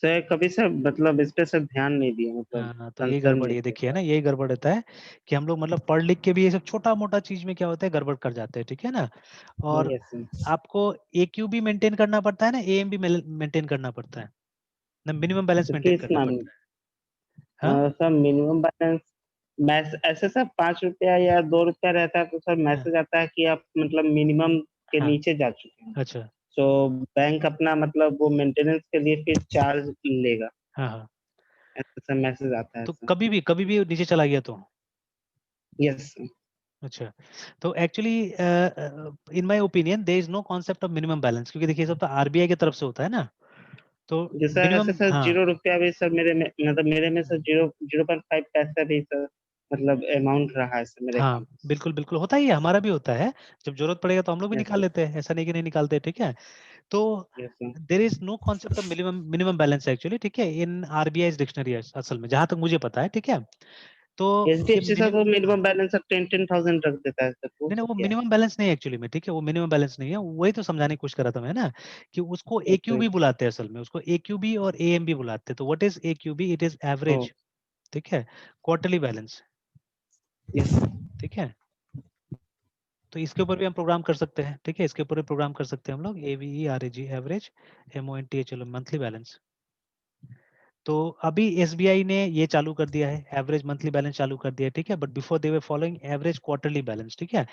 सर कभी सर मतलब इस पे सर ध्यान नहीं दिया, मतलब हाँ, तो यही कंसर्न गड़बड़, नहीं ये किया देखिए सर। ना, यही गड़बड़ रहता है कि हम लोग मतलब पढ़ लिख के भी ये सब छोटा मोटा चीज में क्या होता है गड़बड़ कर जाते हैं, ठीक है ना। और यस सर। आपको AQ भी मेंटेन करना पड़ता है ना, AM भी मेंटेन करना पड़ता है ना, मिनिमम बैलेंस तो मेंटेन किस करना मामले पड़ता है। हाँ, सर मिनिमम बैलेंस मैस ऐसे सर 5 रुपया या 2 रुपया रहता है, तो सर हाँ, मैसेज आता है कि आप मतलब मिनिमम के हाँ, नीचे जा चुके हैं। अच्छा, तो बैंक अपना मतलब वो मेंटेनेंस के लिए फिर चार्ज लेगा, हाँ, हाँ। ऐसा सर मैसेज आता है तो सर। कभी भी नीचे चला गया तो, यस सर। अच्छा, तो actually in my opinion there is no concept of minimum balance, क्योंकि देखिए ये सब तो RBI की तरफ से होता है ना। तो जैसा ऐसे मिनिमम, सर हाँ, 0 रुपया भी सर मेरे में, मतलब मेरे में सर 0.5 पैसा भी सर मतलब अमाउंट रहा है सर मेरे हाँ, अकाउंट बिल्कुल बिल्कुल होता ही है, हमारा भी होता है। जब जरूरत पड़ेगा तो हम लोग भी में। निकाल यस लेते हैं, ऐसा नहीं कि नहीं निकालते, ठीक है। तो yes sir. There is no concept of minimum minimum balance actually, ठीक है, इन RBI डिक्शनरी असल में, जहां तक मुझे पता है, ठीक है। तो ये HDFC सर मिनिमम, तो मिनिमम बैलेंस सर 10,000 रख देता है सर, वो नहीं नहीं, सब वो क्या है? मिनिमम बैलेंस नहीं है एक्चुअली में, ठीक है, वो मिनिमम बैलेंस नहीं है, वही तो समझाने की कोशिश कर रहा था मैं ना, कि उसको यस सर। AQB बुलाते हैं असल में, उसको AQB और AMB बुलाते हैं। तो what is AQB, it is ओ। एवरेज, ठीक है, क्वार्टरली बैलेंस, यस। ठीक है। तो इसके ऊपर भी हम प्रोग्राम कर सकते हैं, ठीक है, इसके ऊपर भी प्रोग्राम कर सकते हैं हम लोग, AVERAG एवरेज, MONTH, चलो मंथली बैलेंस। तो अभी SBI ने ये चालू कर दिया है, एवरेज मंथली बैलेंस चालू कर दिया है, ठीक है। But before they were following average quarterly balance, ठीक है।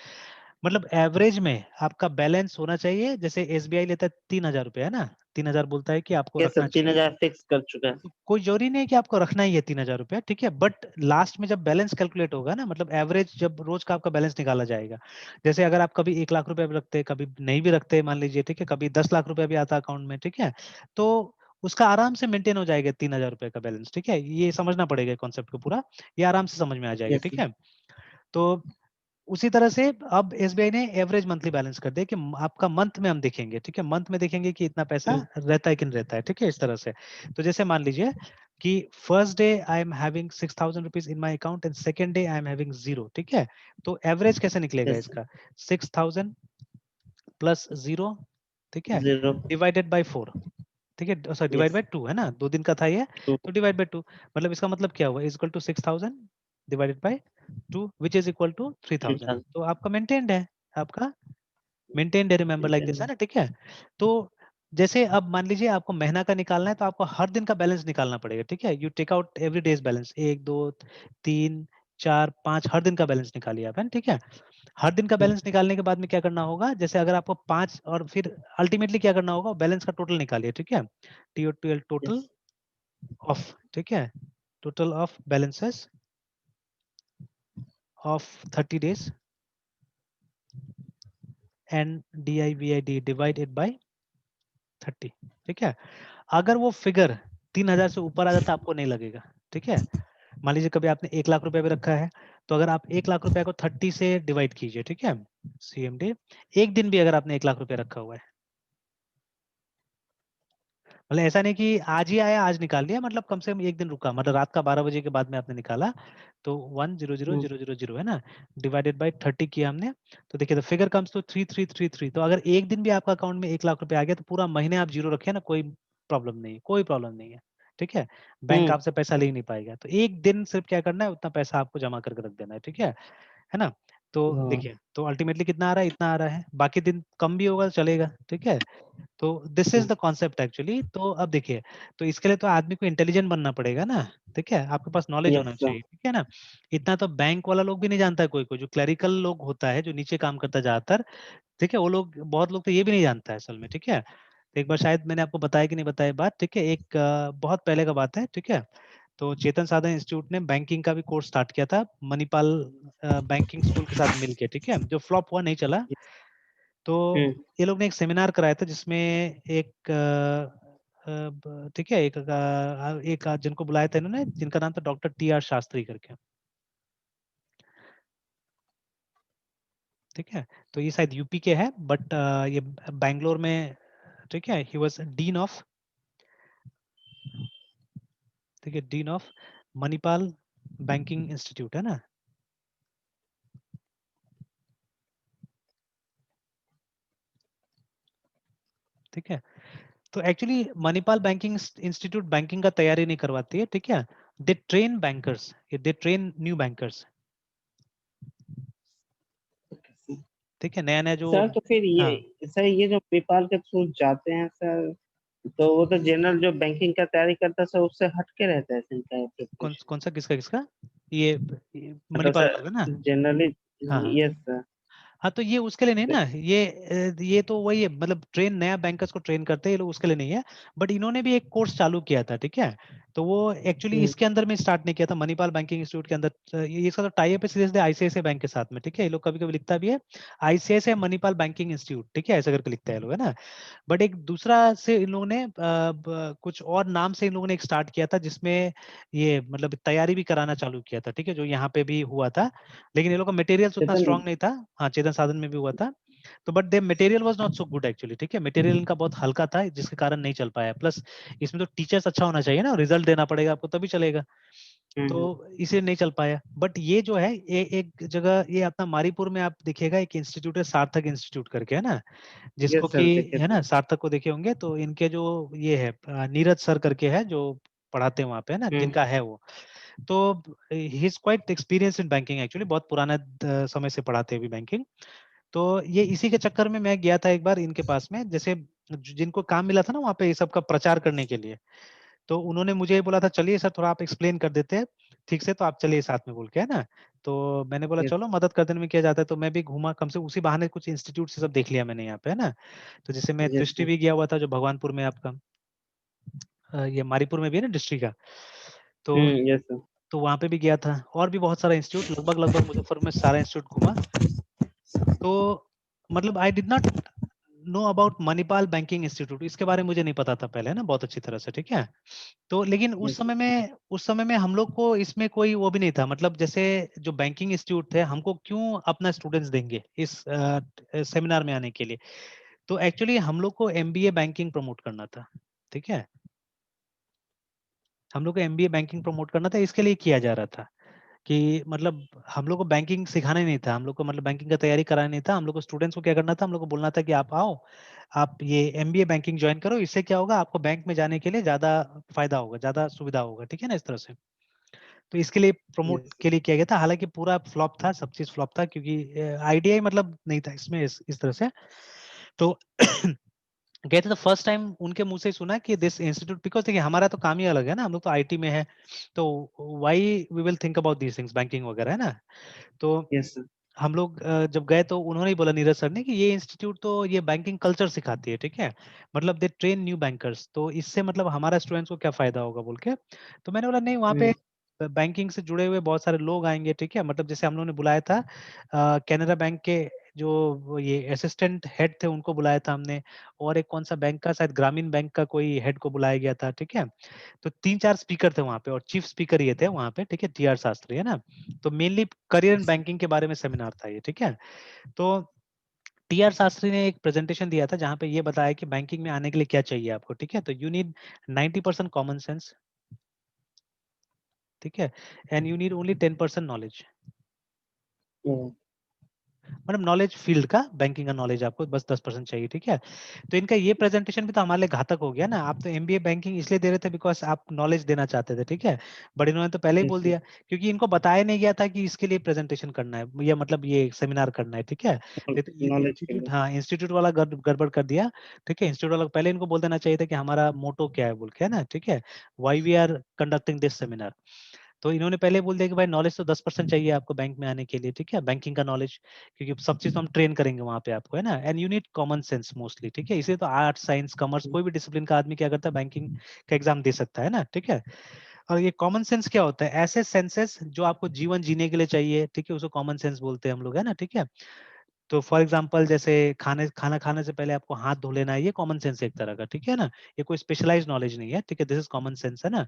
मतलब एवरेज में आपका बैलेंस होना चाहिए, जैसे SBI लेता है 3,000 रुपये, है ना, 3,000 बोलता है कि आपको यस सर रखना चाहिए। 3,000 फिक्स कर चुका है। तो कोई जरूरी नहीं है कि आपको रखना ही है 3,000 रुपया, ठीक है। बट लास्ट में जब बैलेंस कैलकुलेट होगा ना, मतलब एवरेज जब रोज का आपका बैलेंस निकाला जाएगा, जैसे अगर आप कभी 1 लाख रुपया भी रखते, कभी नहीं भी रखते मान लीजिए, ठीक है, कभी 10 लाख रुपया भी आता अकाउंट में, ठीक है, तो उसका आराम से मेंटेन हो जाएगा 3,000 रुपये का बैलेंस, ठीक है। ये समझना पड़ेगा कॉन्सेप्ट को पूरा, ये आराम से समझ में आ जाएगा, यस ठीक सर। है। तो उसी तरह से अब एसबीआई ने एवरेज मंथली बैलेंस कर दिया कि आपका मंथ में हम देखेंगे, ठीक है, मंथ में देखेंगे कि इतना पैसा रहता है कि नहीं रहता है, ठीक है, इस तरह से। तो जैसे मान लीजिए कि first day I am having 6,000 rupees in my account and second day I am having 0, ठीक है। तो एवरेज कैसे निकलेगा यस इसका, 6,000 प्लस 0, ठीक है, 0 डिवाइडेड बाई 4, ठीक है, सॉरी डिवाइड यस बाई 2 है ना, 2 दिन का था ये, 2 तो डिवाइड बाई 2, मतलब इसका मतलब क्या हुआ, is equal to 6,000 divided by 2 which is equal to 3,000। 3000 तो आपका मेंटेन्ड है, आपका मेंटेन्ड है, रिमेंबर लाइक दिस, है ना, ठीक है। तो जैसे अब मान लीजिए आपको महीना का निकालना है, तो आपको हर दिन का बैलेंस निकालना पड़ेगा, ठीक है। You take out every day's balance, 1 2 3 4 5 हर दिन का बैलेंस निकालिए आप, है ना, ठीक है। हर दिन का बैलेंस निकालने के बाद में क्या करना होगा, जैसे अगर आपको 5 और फिर अल्टीमेटली क्या करना होगा, बैलेंस का टोटल निकालिए, ठीक है, टी यस टोटल ऑफ, ठीक है, total of balances of 30 days and DIVID divided by 30, ठीक है। अगर वो फिगर 3,000 से ऊपर आ जाता है, आपको नहीं लगेगा, ठीक है। मान लीजिए कभी आपने 1 लाख रुपए भी रखा है, तो अगर आप 1 लाख रुपए को 30 से डिवाइड कीजिए, ठीक है, CMD, एक दिन भी अगर आपने 1 लाख रुपए रखा हुआ है, मतलब ऐसा नहीं कि आज ही आया आज निकाल लिया, मतलब कम से कम एक दिन रुका, मतलब रात का 12 बजे के बाद में आपने निकाला, तो 100,000 है ना, डिवाइडेड बाय 30 किया हमने, तो देखिए द फिगर कम्स टू 3333। तो अगर एक दिन भी आपका अकाउंट में 1 लाख रुपए आ गया, तो पूरा महीने आप जीरो रखे ना, कोई प्रॉब्लम नहीं है, कोई प्रॉब्लम नहीं है, ठीक है। बैंक आपसे पैसा ले ही नहीं पाएगा, तो एक दिन सिर्फ क्या करना है, उतना पैसा आपको जमा करके रख देना है, ठीक है ना। तो हाँ देखिए, तो अल्टीमेटली कितना आ रहा है, इतना आ रहा है, बाकी दिन कम भी होगा तो चलेगा, ठीक है। तो this is the concept actually. तो अब देखिए, तो इसके लिए तो आदमी को इंटेलिजेंट बनना पड़ेगा ना, ठीक है, आपके पास नॉलेज होना यस चाहिए, ठीक है ना। इतना तो बैंक वाला लोग भी नहीं जानता है, कोई कोई जो क्लरिकल लोग होता है, जो नीचे काम करता है ज्यादातर, ठीक है, वो लोग, बहुत लोग तो ये भी नहीं जानता है असल में, ठीक है। तो एक बार शायद मैंने आपको बताया कि नहीं बताया बात, ठीक है, एक बहुत पहले का बात है, ठीक है। तो चेतन साधन इंस्टीट्यूट ने बैंकिंग का भी कोर्स स्टार्ट किया था, मणिपाल बैंकिंग स्कूल के साथ मिलके, ठीक है, जो फ्लॉप हुआ, नहीं चला। तो ये लोग ने एक सेमिनार कराया था, जिसमें एक ठीक है, एक जिनको बुलाया था इन्होंने, जिनका नाम था डॉक्टर TR शास्त्री करके, ठीक है। तो ये शायद यूपी के हैं, बट ये बैंगलोर में, ठीक है, ही वाज डीन ऑफ, ठीक है, dean of Manipal banking institute, है ना, ठीक है। तो actually Manipal banking institute banking का तैयारी नहीं करवाती है, ठीक है, they train bankers, they train new bankers, ठीक है, नया नया जो, सर। तो फिर हाँ, ये सर, ये जो पेपाल के थ्रू जाते हैं सर, तो वो तो जनरल जो बैंकिंग का तैयारी करता है सर, उससे हट के रहता है सर इनका कौन प्रिपरेशन। कौन सा, किसका किसका, ये मतलब मणिपाल सर वाला ना, जनरली, हाँ हाँ। Yes sir. हाँ, तो ये उसके लिए नहीं ना, ये तो वही है, मतलब ट्रेन, नया बैंकर्स को ट्रेन करते हैं ये लोग, उसके लिए नहीं है। बट इन्होंने भी एक कोर्स चालू किया था, ठीक है। तो वो एक्चुअली हम्म, इसके अंदर में स्टार्ट नहीं किया था, मणिपाल बैंकिंग इंस्टीट्यूट के अंदर, ये इसका तो टाई अप है सीधे ICICI बैंक के साथ में, ठीक है। ये लोग कभी कभी लिखता भी है ICICI मणिपाल बैंकिंग इंस्टीट्यूट, ठीक है, ऐसा करके लिखता है ये लोग, है ना। बट एक दूसरा से इन लोगों ने कुछ और नाम से इन लोगों ने एक स्टार्ट किया था, जिसमें ये मतलब तैयारी भी कराना चालू किया था, ठीक है, जो यहाँ पे भी हुआ था। लेकिन ये लोग का मटेरियल्स उतना चेतन। स्ट्रांग नहीं था, हाँ, चेतन साधन में भी हुआ था। तो but they material was not so good actually, ठीक है, मटेरियल इनका बहुत हल्का था, जिसके कारण नहीं चल पाया। प्लस इसमें तो टीचर्स अच्छा होना चाहिए ना, रिजल्ट देना पड़ेगा आपको तभी चलेगा, तो हम्म, इसे नहीं चल पाया। बट ये जो है, ये एक जगह, ये अपना मारीपुर में आप देखिएगा, एक इंस्टीट्यूट है, सार्थक इंस्टीट्यूट करके, है ना, जिसको यस कि, सर देखे है थे। ना, सार्थक को देखे होंगे। तो इनके जो ये है नीरज सर करके है, जो पढ़ाते हैं वहाँ पे, है ना, हम्म, जिनका है वो, तो he is quite experience in banking actually, बहुत पुराना समय से पढ़ाते हैं अभी बैंकिंग। तो ये इसी के चक्कर में मैं गया था एक बार इनके पास में, जैसे जिनको काम मिला था ना वहाँ पे ये सब का प्रचार करने के लिए, तो उन्होंने मुझे बोला था, चलिए सर थोड़ा आप एक्सप्लेन कर देते हैं ठीक से, तो आप चलिए साथ में बोल के, है ना। तो मैंने बोला यस चलो, मदद कर देने में क्या जाता है। तो मैं भी घूमा, कम से उसी बहाने कुछ इंस्टीट्यूट से सब देख लिया मैंने यहाँ पे, है ना। तो जैसे मैं यस दृष्टि सर। भी गया हुआ था, जो भगवानपुर में आपका ये मारीपुर में भी है ना डिस्ट्रिक्ट का, तो यस सर। वहाँ पे भी गया था, और भी बहुत सारा इंस्टीट्यूट, लगभग लगभग मुजफ्फर में सारा इंस्टीट्यूट घूमा। तो मतलब I did not know about Manipal banking institute, इसके बारे में मुझे नहीं पता था पहले ना बहुत अच्छी तरह से, ठीक है। तो लेकिन यस। उस समय में हम लोग को इसमें कोई वो भी नहीं था, मतलब जैसे जो बैंकिंग इंस्टीट्यूट थे हमको क्यों अपना स्टूडेंट्स देंगे इस सेमिनार में आने के लिए। तो एक्चुअली हम लोग को एमबीए बैंकिंग प्रमोट करना था, ठीक है। हम लोग को एमबीए बैंकिंग प्रमोट करना था, इसके लिए किया जा रहा था कि मतलब हम लोग को बैंकिंग सिखाना ही नहीं था, हम लोग को मतलब बैंकिंग का तैयारी कराना नहीं था। हम लोग को स्टूडेंट्स को क्या करना था, हम लोग को बोलना था कि आप आओ, आप ये एमबीए बैंकिंग ज्वाइन करो, इससे क्या होगा आपको बैंक में जाने के लिए ज्यादा फायदा होगा, ज्यादा सुविधा होगा, ठीक है ना, इस तरह से। तो इसके लिए प्रमोट यस। के लिए किया गया था, हालांकि पूरा फ्लॉप था, सब चीज फ्लॉप था, क्योंकि आइडिया ही मतलब नहीं था इसमें, इस तरह से। तो गए थे तो फर्स्ट टाइम उनके मुंह से ही सुना कि दिस इंस्टीट्यूट, बिकॉज देखिए हमारा तो काम ही अलग है ना, हम लोग तो आईटी में है, तो why we will think about these things, banking वगैरह, है ना। तो यस सर। हम लोग जब गए तो उन्होंने ही बोला, नीरज सर ने, कि ये इंस्टीट्यूट तो ये बैंकिंग कल्चर सिखाती है, ठीक है, मतलब दे ट्रेन न्यू बैंकर्स, तो इससे मतलब हमारा स्टूडेंट्स को क्या फायदा होगा बोल के। तो मैंने बोला नहीं, वहाँ पे बैंकिंग से जुड़े हुए बहुत सारे लोग आएंगे, ठीक है, मतलब जैसे हम लोगों ने बुलाया था कैनरा बैंक के जो ये असिस्टेंट हेड थे उनको बुलाया था हमने, और एक कौन सा बैंक का, शायद ग्रामीण बैंक का कोई हेड को बुलाया गया था, ठीक है। तो 3-4 स्पीकर थे वहाँ पे, और चीफ स्पीकर ये थे वहाँ पे, ठीक है, टीआर शास्त्री, है ना। तो mainly career in yes. Banking के बारे में सेमिनार था ये, ठीक है। तो टीआर शास्त्री ने एक प्रेजेंटेशन दिया था जहाँ पे ये बताया कि बैंकिंग में आने के लिए क्या चाहिए आपको, ठीक है। तो यू नीड 90% कॉमन सेंस, ठीक है, and you need only 10% knowledge, मतलब नॉलेज फील्ड का, बैंकिंग का नॉलेज आपको बस 10% चाहिए, ठीक है। तो इनका ये प्रेजेंटेशन भी तो हमारे लिए घातक हो गया ना, आप तो एमबीए बैंकिंग इसलिए दे रहे थे बिकॉज आप नॉलेज देना चाहते थे, ठीक है, बट इन्होंने तो पहले ही बोल यस। दिया, क्योंकि इनको बताया नहीं गया था कि इसके लिए प्रेजेंटेशन करना है, या मतलब ये सेमिनार करना है, ठीक है। ये तो नॉलेज के इंस्टीट्यूट, लिए। हाँ इंस्टीट्यूट वाला गड़बड़ कर दिया, ठीक है। इंस्टीट्यूट वाला को पहले इनको बोल देना चाहिए था कि हमारा मोटो क्या है बोल के, है ना, ठीक है, why we are conducting this seminar. तो इन्होंने पहले बोल दिया कि भाई नॉलेज तो 10% चाहिए आपको बैंक में आने के लिए, ठीक है, बैंकिंग का नॉलेज, क्योंकि सब चीज तो हम ट्रेन करेंगे वहां पे आपको, है ना, and you need common sense mostly, ठीक है। इसे तो आर्ट साइंस कॉमर्स कोई भी डिसिप्लिन का आदमी क्या करता है, बैंकिंग का एग्जाम दे सकता है ना, ठीक है। और ये कॉमन सेंस क्या होता है, ऐसे सेंसेस जो आपको जीवन जीने के लिए चाहिए, ठीक है, उसको कॉमन सेंस बोलते हैं हम लोग, है ना, ठीक है। तो फॉर एग्जाम्पल जैसे खाना खाने से पहले आपको हाथ धो लेना है, ये कॉमन सेंस है एक तरह का, ठीक है ना, ये कोई स्पेशलाइज नॉलेज नहीं है, ठीक है, दिस इज कॉमन सेंस, है ना।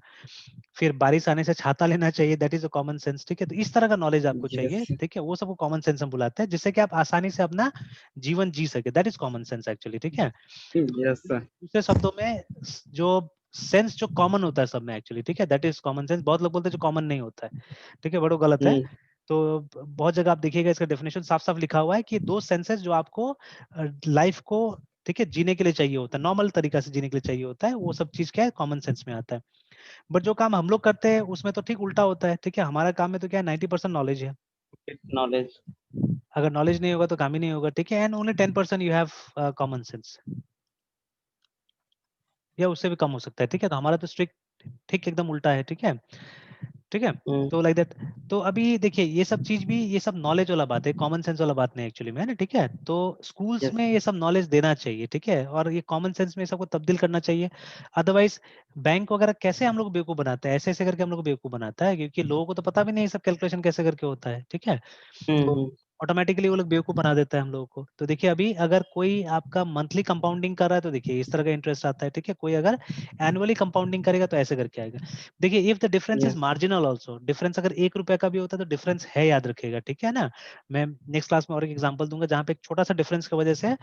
फिर बारिश आने से छाता लेना चाहिए, that is a common sense, ठीक है। तो इस तरह का नॉलेज आपको चाहिए, यस। ठीक है, वो सबको कॉमन सेंस हम बुलाते हैं, जिससे कि आप आसानी से अपना जीवन जी सके, that is common sense actually, ठीक है। Yes sir. दूसरे शब्दों में जो सेंस जो कॉमन होता है सब में एक्चुअली, ठीक है, दैट इज कॉमन सेंस। बहुत लोग बोलते हैं जो कॉमन नहीं होता है, ठीक है, बड़ा गलत है। तो बहुत जगह आप देखिएगा इसका डेफिनेशन साफ साफ लिखा हुआ है कि दो सेंसेस जो आपको लाइफ को, ठीक है, जीने के लिए चाहिए होता है, नॉर्मल तरीका से जीने के लिए चाहिए होता है, वो सब चीज क्या है, कॉमन सेंस में आता है। बट जो काम हम लोग करते हैं उसमें तो ठीक उल्टा होता है, ठीक है, हमारा काम में तो क्या है, 90% नॉलेज है। नॉलेज। अगर नॉलेज नहीं होगा तो काम ही नहीं होगा, ठीक है, and only 10% you have common sense, या उससे भी कम हो सकता है, ठीक है। तो हमारा तो स्ट्रिक्ट ठीक एकदम उल्टा है, ठीक है, ठीक है। तो लाइक दैट। तो अभी देखिए ये सब चीज भी, ये सब नॉलेज वाला बात है, कॉमन सेंस वाला बात नहीं एक्चुअली में, है ना, ठीक है। तो स्कूल्स यस। में ये सब नॉलेज देना चाहिए, ठीक है, और ये कॉमन सेंस में सबको तब्दील करना चाहिए। अदरवाइज बैंक वगैरह कैसे हम लोग बेवकूफ बनाते हैं, ऐसे ऐसे करके हम लोग को बेवकूफ बनाता है, क्योंकि लोगों को तो पता भी नहीं सब कैलकुलेशन कैसे करके होता है, ठीक है। तो ऑटोमेटिकली वो लोग बेवकूफ बना देता है हम लोगों को। तो देखिए अभी अगर कोई आपका मंथली कंपाउंडिंग कर रहा है तो देखिए इस तरह का इंटरेस्ट आता है, ठीक है। कोई अगर एनुअली कंपाउंडिंग करेगा तो ऐसे करके आएगा। देखिए if the difference is yes. Marginal also, difference अगर 1 रुपए का भी होता है तो डिफरेंस है, याद रखिएगा, ठीक है ना। मैं नेक्स्ट क्लास में और एक एग्जांपल दूंगा जहाँ पे एक छोटा सा डिफरेंस की वजह से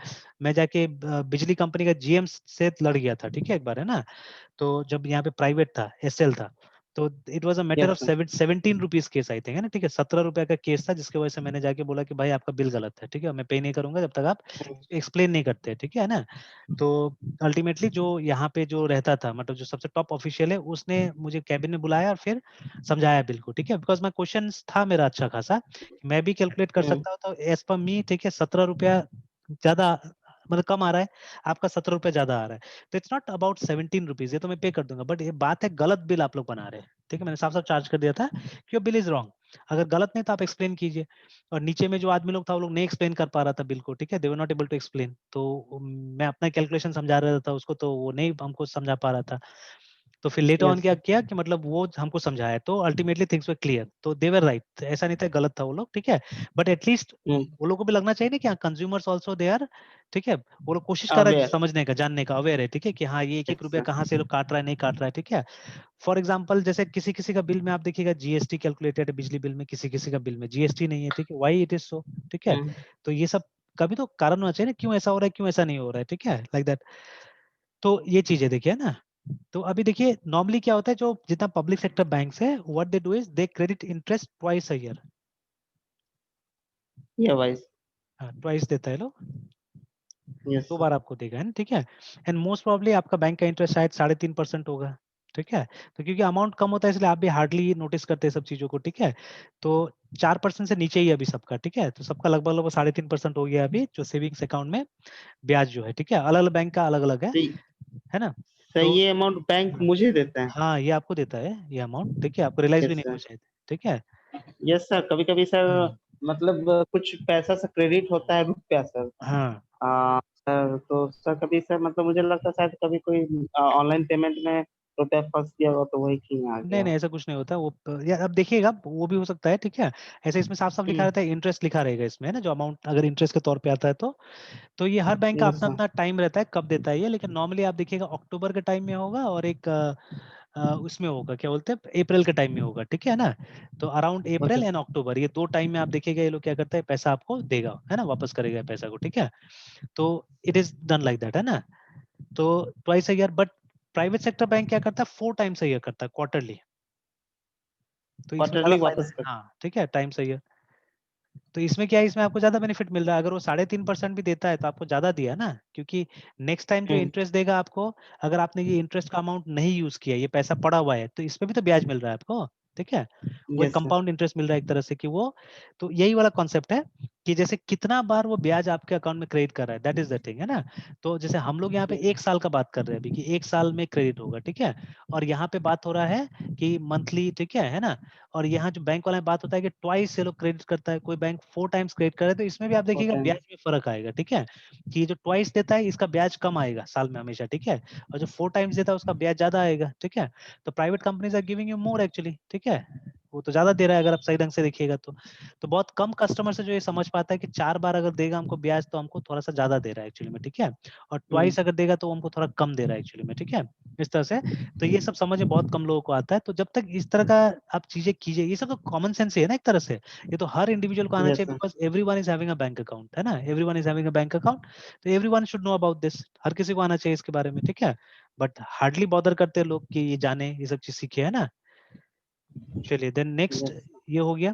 मैं जाके बिजली कंपनी का जीएम से लड़ गया था, ठीक है, एक बार, है ना। तो जब यहाँ पे प्राइवेट था, एसएल था, तो it was a matter of yes. 17 rupees case I think, है ना, ठीक है, 17 रुपए का केस था, जिसकी वजह से मैंने जाके बोला कि भाई आपका बिल गलत है, ठीक है, मैं पे नहीं करूंगा जब तक आप एक्सप्लेन नहीं करते, ठीक है ना। तो अल्टीमेटली जो यहाँ पे जो रहता था, मतलब जो सबसे टॉप ऑफिशियल है, उसने मुझे कैबिन में बुलाया और फिर समझाया बिल को, ठीक है, बिकॉज मैं क्वेश्चन था मेरा अच्छा खासा, मैं भी कैलकुलेट कर सकता हूँ, तो एज पर मी, ठीक है, 17 रुपया ज्यादा, मतलब कम आ रहा है, आपका 17 रुपया ज्यादा आ रहा है। तो इट्स नॉट अबाउट 17 रुपीज, ये तो मैं पे कर दूंगा, बट ये बात है गलत बिल आप लोग बना रहे हैं, ठीक है, मैंने साफ साफ चार्ज कर दिया था कि बिल इज रॉन्ग। अगर गलत नहीं तो आप एक्सप्लेन कीजिए। और नीचे में जो आदमी लोग था वो लोग नहीं एक्सप्लेन कर पा रहा था बिल को, ठीक है, they were not able to explain. तो मैं अपना कैलकुलेशन समझा रहा था उसको, तो वो नहीं हमको समझा पा रहा था। तो फिर लेटर ऑन यस क्या किया कि मतलब वो हमको समझाया, तो अल्टीमेटली थिंग्स वर क्लियर, तो दे वर राइट, ऐसा नहीं था गलत था वो लोग, ठीक है। बट एटलीस्ट वो लोग को भी लगना चाहिए ना कि हाँ कंज्यूमर्स ऑल्सो दे आर, ठीक है, वो लोग कोशिश कर रहे हैं अवेयर। समझने का, जानने का, अवेयर है, ठीक है, कि हाँ ये एक एक रुपया यस कहाँ से लोग काट रहा है, नहीं काट रहा है, ठीक है। फॉर एग्जाम्पल जैसे किसी किसी का बिल में आप देखिएगा जीएसटी कैलकुलेटेड है बिजली बिल में, किसी किसी का बिल में जीएसटी नहीं है, ठीक है, वाई इट इज सो, ठीक है। तो ये सब कभी तो कारण होना चाहिए ना, क्यों ऐसा हो रहा है, क्यों ऐसा नहीं हो रहा है, ठीक है, लाइक दैट। तो ये चीजें देखिए ना। तो अभी देखिए नॉर्मली क्या होता है, जो जितना पब्लिक सेक्टर बैंक्स है, what they do is they credit interest twice a year, या भाई। ट्वाइस देता है लोग, यस दो बार आपको देगा है ना, ठीक है। एंड मोस्ट प्रॉब्ली आपका बैंक का इंटरेस्ट शायद 3.5% होगा, ठीक है। तो क्योंकि अमाउंट कम होता है इसलिए आप भी हार्डली नोटिस करते हैं सब चीजों को, ठीक है। तो 4% से नीचे ही अभी सबका, ठीक है, तो सबका लगभग लगभग 3.5% हो गया अभी जो सेविंग्स अकाउंट में ब्याज जो है, ठीक है, अलग अलग बैंक का अलग अलग है ना। सर तो ये अमाउंट बैंक हाँ, मुझे देता है? हाँ ये आपको देता है ये अमाउंट, ठीक है, आपको रियलाइज भी यस नहीं सर। हुआ शायद, ठीक है। यस सर, कभी कभी सर हाँ मतलब कुछ पैसा से क्रेडिट होता है रुपया सर। हाँ। सर तो सर कभी सर मतलब मुझे लगता है शायद कभी कोई ऑनलाइन पेमेंट में रुपया फंस गया हो तो वही क्यों आ नहीं गया। नहीं ऐसा कुछ नहीं होता वो, या अब देखिएगा वो भी हो सकता है, ठीक है। ऐसे इसमें साफ साफ लिखा रहता है, इंटरेस्ट लिखा रहेगा इसमें, है ना, जो अमाउंट अगर इंटरेस्ट के तौर पे आता है तो ये हर बैंक का यस अपना सर। अपना टाइम रहता है कब देता है ये, लेकिन नॉर्मली आप देखिएगा अक्टूबर के टाइम में होगा, और एक उसमें होगा क्या बोलते हैं अप्रैल के टाइम में होगा, ठीक है ना। तो around okay April and sir. October, ये दो टाइम में आप देखिएगा ये लोग क्या करता है, पैसा आपको देगा, है ना, वापस करेगा पैसा को, ठीक है। तो it is done like that, है ना। तो twice a year, but private sector bank क्या करता है, 4 टाइम्स अ ईयर करता है, क्वार्टरली। तो इसमें ज्यादा क्वार्टरली फायदा वापस है, कर। हाँ ठीक है, टाइम्स अ ईयर। तो इसमें क्या है, इसमें आपको ज्यादा बेनिफिट मिल रहा है, अगर वो 3.5% भी देता है तो आपको ज्यादा दिया ना, क्योंकि नेक्स्ट टाइम जो हम्म। इंटरेस्ट देगा आपको, अगर आपने ये इंटरेस्ट का अमाउंट नहीं यूज किया, ये पैसा पड़ा हुआ है, तो इसमें भी तो ब्याज मिल रहा है आपको, ठीक है। वो एक यस सर। कंपाउंड इंटरेस्ट मिल रहा है एक तरह से कि वो, तो यही वाला कॉन्सेप्ट है कि जैसे कितना बार वो ब्याज आपके अकाउंट में क्रेडिट कर रहा है, दैट इज द थिंग, है ना। तो जैसे हम लोग यहाँ पे यस 1 साल का बात कर रहे हैं अभी, कि 1 साल में क्रेडिट होगा, ठीक है। और यहाँ पे बात हो रहा है कि मंथली, ठीक है ना। और यहाँ जो बैंक वाला में बात होता है कि ट्वाइस से लोग क्रेडिट करता है, कोई बैंक 4 टाइम्स क्रेडिट करे, तो इसमें भी आप देखिएगा टाइम। ब्याज में फर्क आएगा, ठीक है। कि जो ट्वाइस देता है इसका ब्याज कम आएगा साल में हमेशा, ठीक है। और जो 4 टाइम्स देता है उसका ब्याज ज्यादा आएगा, ठीक है। तो private companies are giving you more actually, ठीक है। वो तो ज्यादा दे रहा है अगर आप सही ढंग से देखिएगा तो बहुत कम कस्टमर से जो ये समझ पाता है कि 4 बार अगर देगा हमको ब्याज तो हमको थोड़ा सा ज्यादा दे रहा है एक्चुअली में, ठीक है। और ट्वाइस अगर देगा तो हमको थोड़ा कम दे रहा है एक्चुअली में, ठीक है। इस तरह से। तो ये सब समझ में बहुत कम लोगों को आता है, तो जब तक इस तरह का आप चीजें कीजिए, ये सब तो कॉमन सेंस ही है ना एक तरह से। ये तो हर इंडिविजुअल को आना यस चाहिए, sir. Because everyone is having a bank account, है ना, everyone is having a bank account. तो everyone should know about this, हर किसी को आना चाहिए इसके बारे में, ठीक है। बट हार्डली बॉदर करते हैं लोग कि ये जाने, ये सब चीज सीखे, है ना। चलिए देन नेक्स्ट, यस। ये हो गया।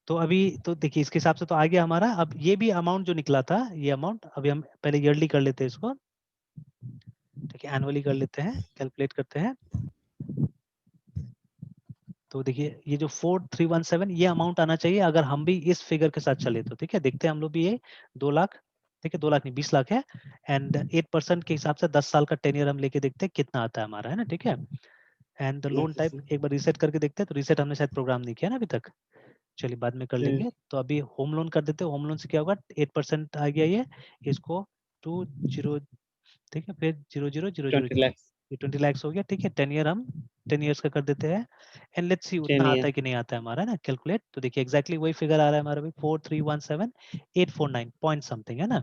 तो अभी तो देखिए इसके हिसाब से तो आ गया हमारा, अब ये भी अमाउंट जो निकला था, ये अमाउंट अभी हम पहले ईयरली कर लेते हैं इसको, ठीक है, एनुअली कर लेते हैं, कैलकुलेट करते हैं। तो देखिए ये जो 4317 ये अमाउंट आना चाहिए अगर हम भी इस फिगर के साथ चले तो, ठीक है। देखते हैं हम लोग भी ये 2 लाख, ठीक है, 2 लाख नहीं 20 लाख है। एंड 8% के हिसाब से 10 साल का टेन्योर हम लेके देखते हैं कितना आता है हमारा, है ना, ठीक है। And loan okay type sir. एक बार रीसेट करके देखते हैं, तो रीसेट हमने शायद प्रोग्राम नहीं किया ना अभी तक, चलिए बाद में कर लेंगे। तो अभी होम लोन कर देते हैं, होम लोन से क्या होगा, 8% आ गया ये, इसको 20, ठीक है, फिर 0000, 20 लाख। ये 20 लाख हो गया, ठीक है। 10 ईयर हम 10 ईयर्स का कर देते हैं। एंड लेट्स सी उतना 10 आता ईयर। है कि नहीं आता है हमारा ना, कैलकुलेट। तो देखिए एग्जैक्टली वही फिगर आ रहा है हमारा भी, 4317,849 पॉइंट समथिंग, है ना।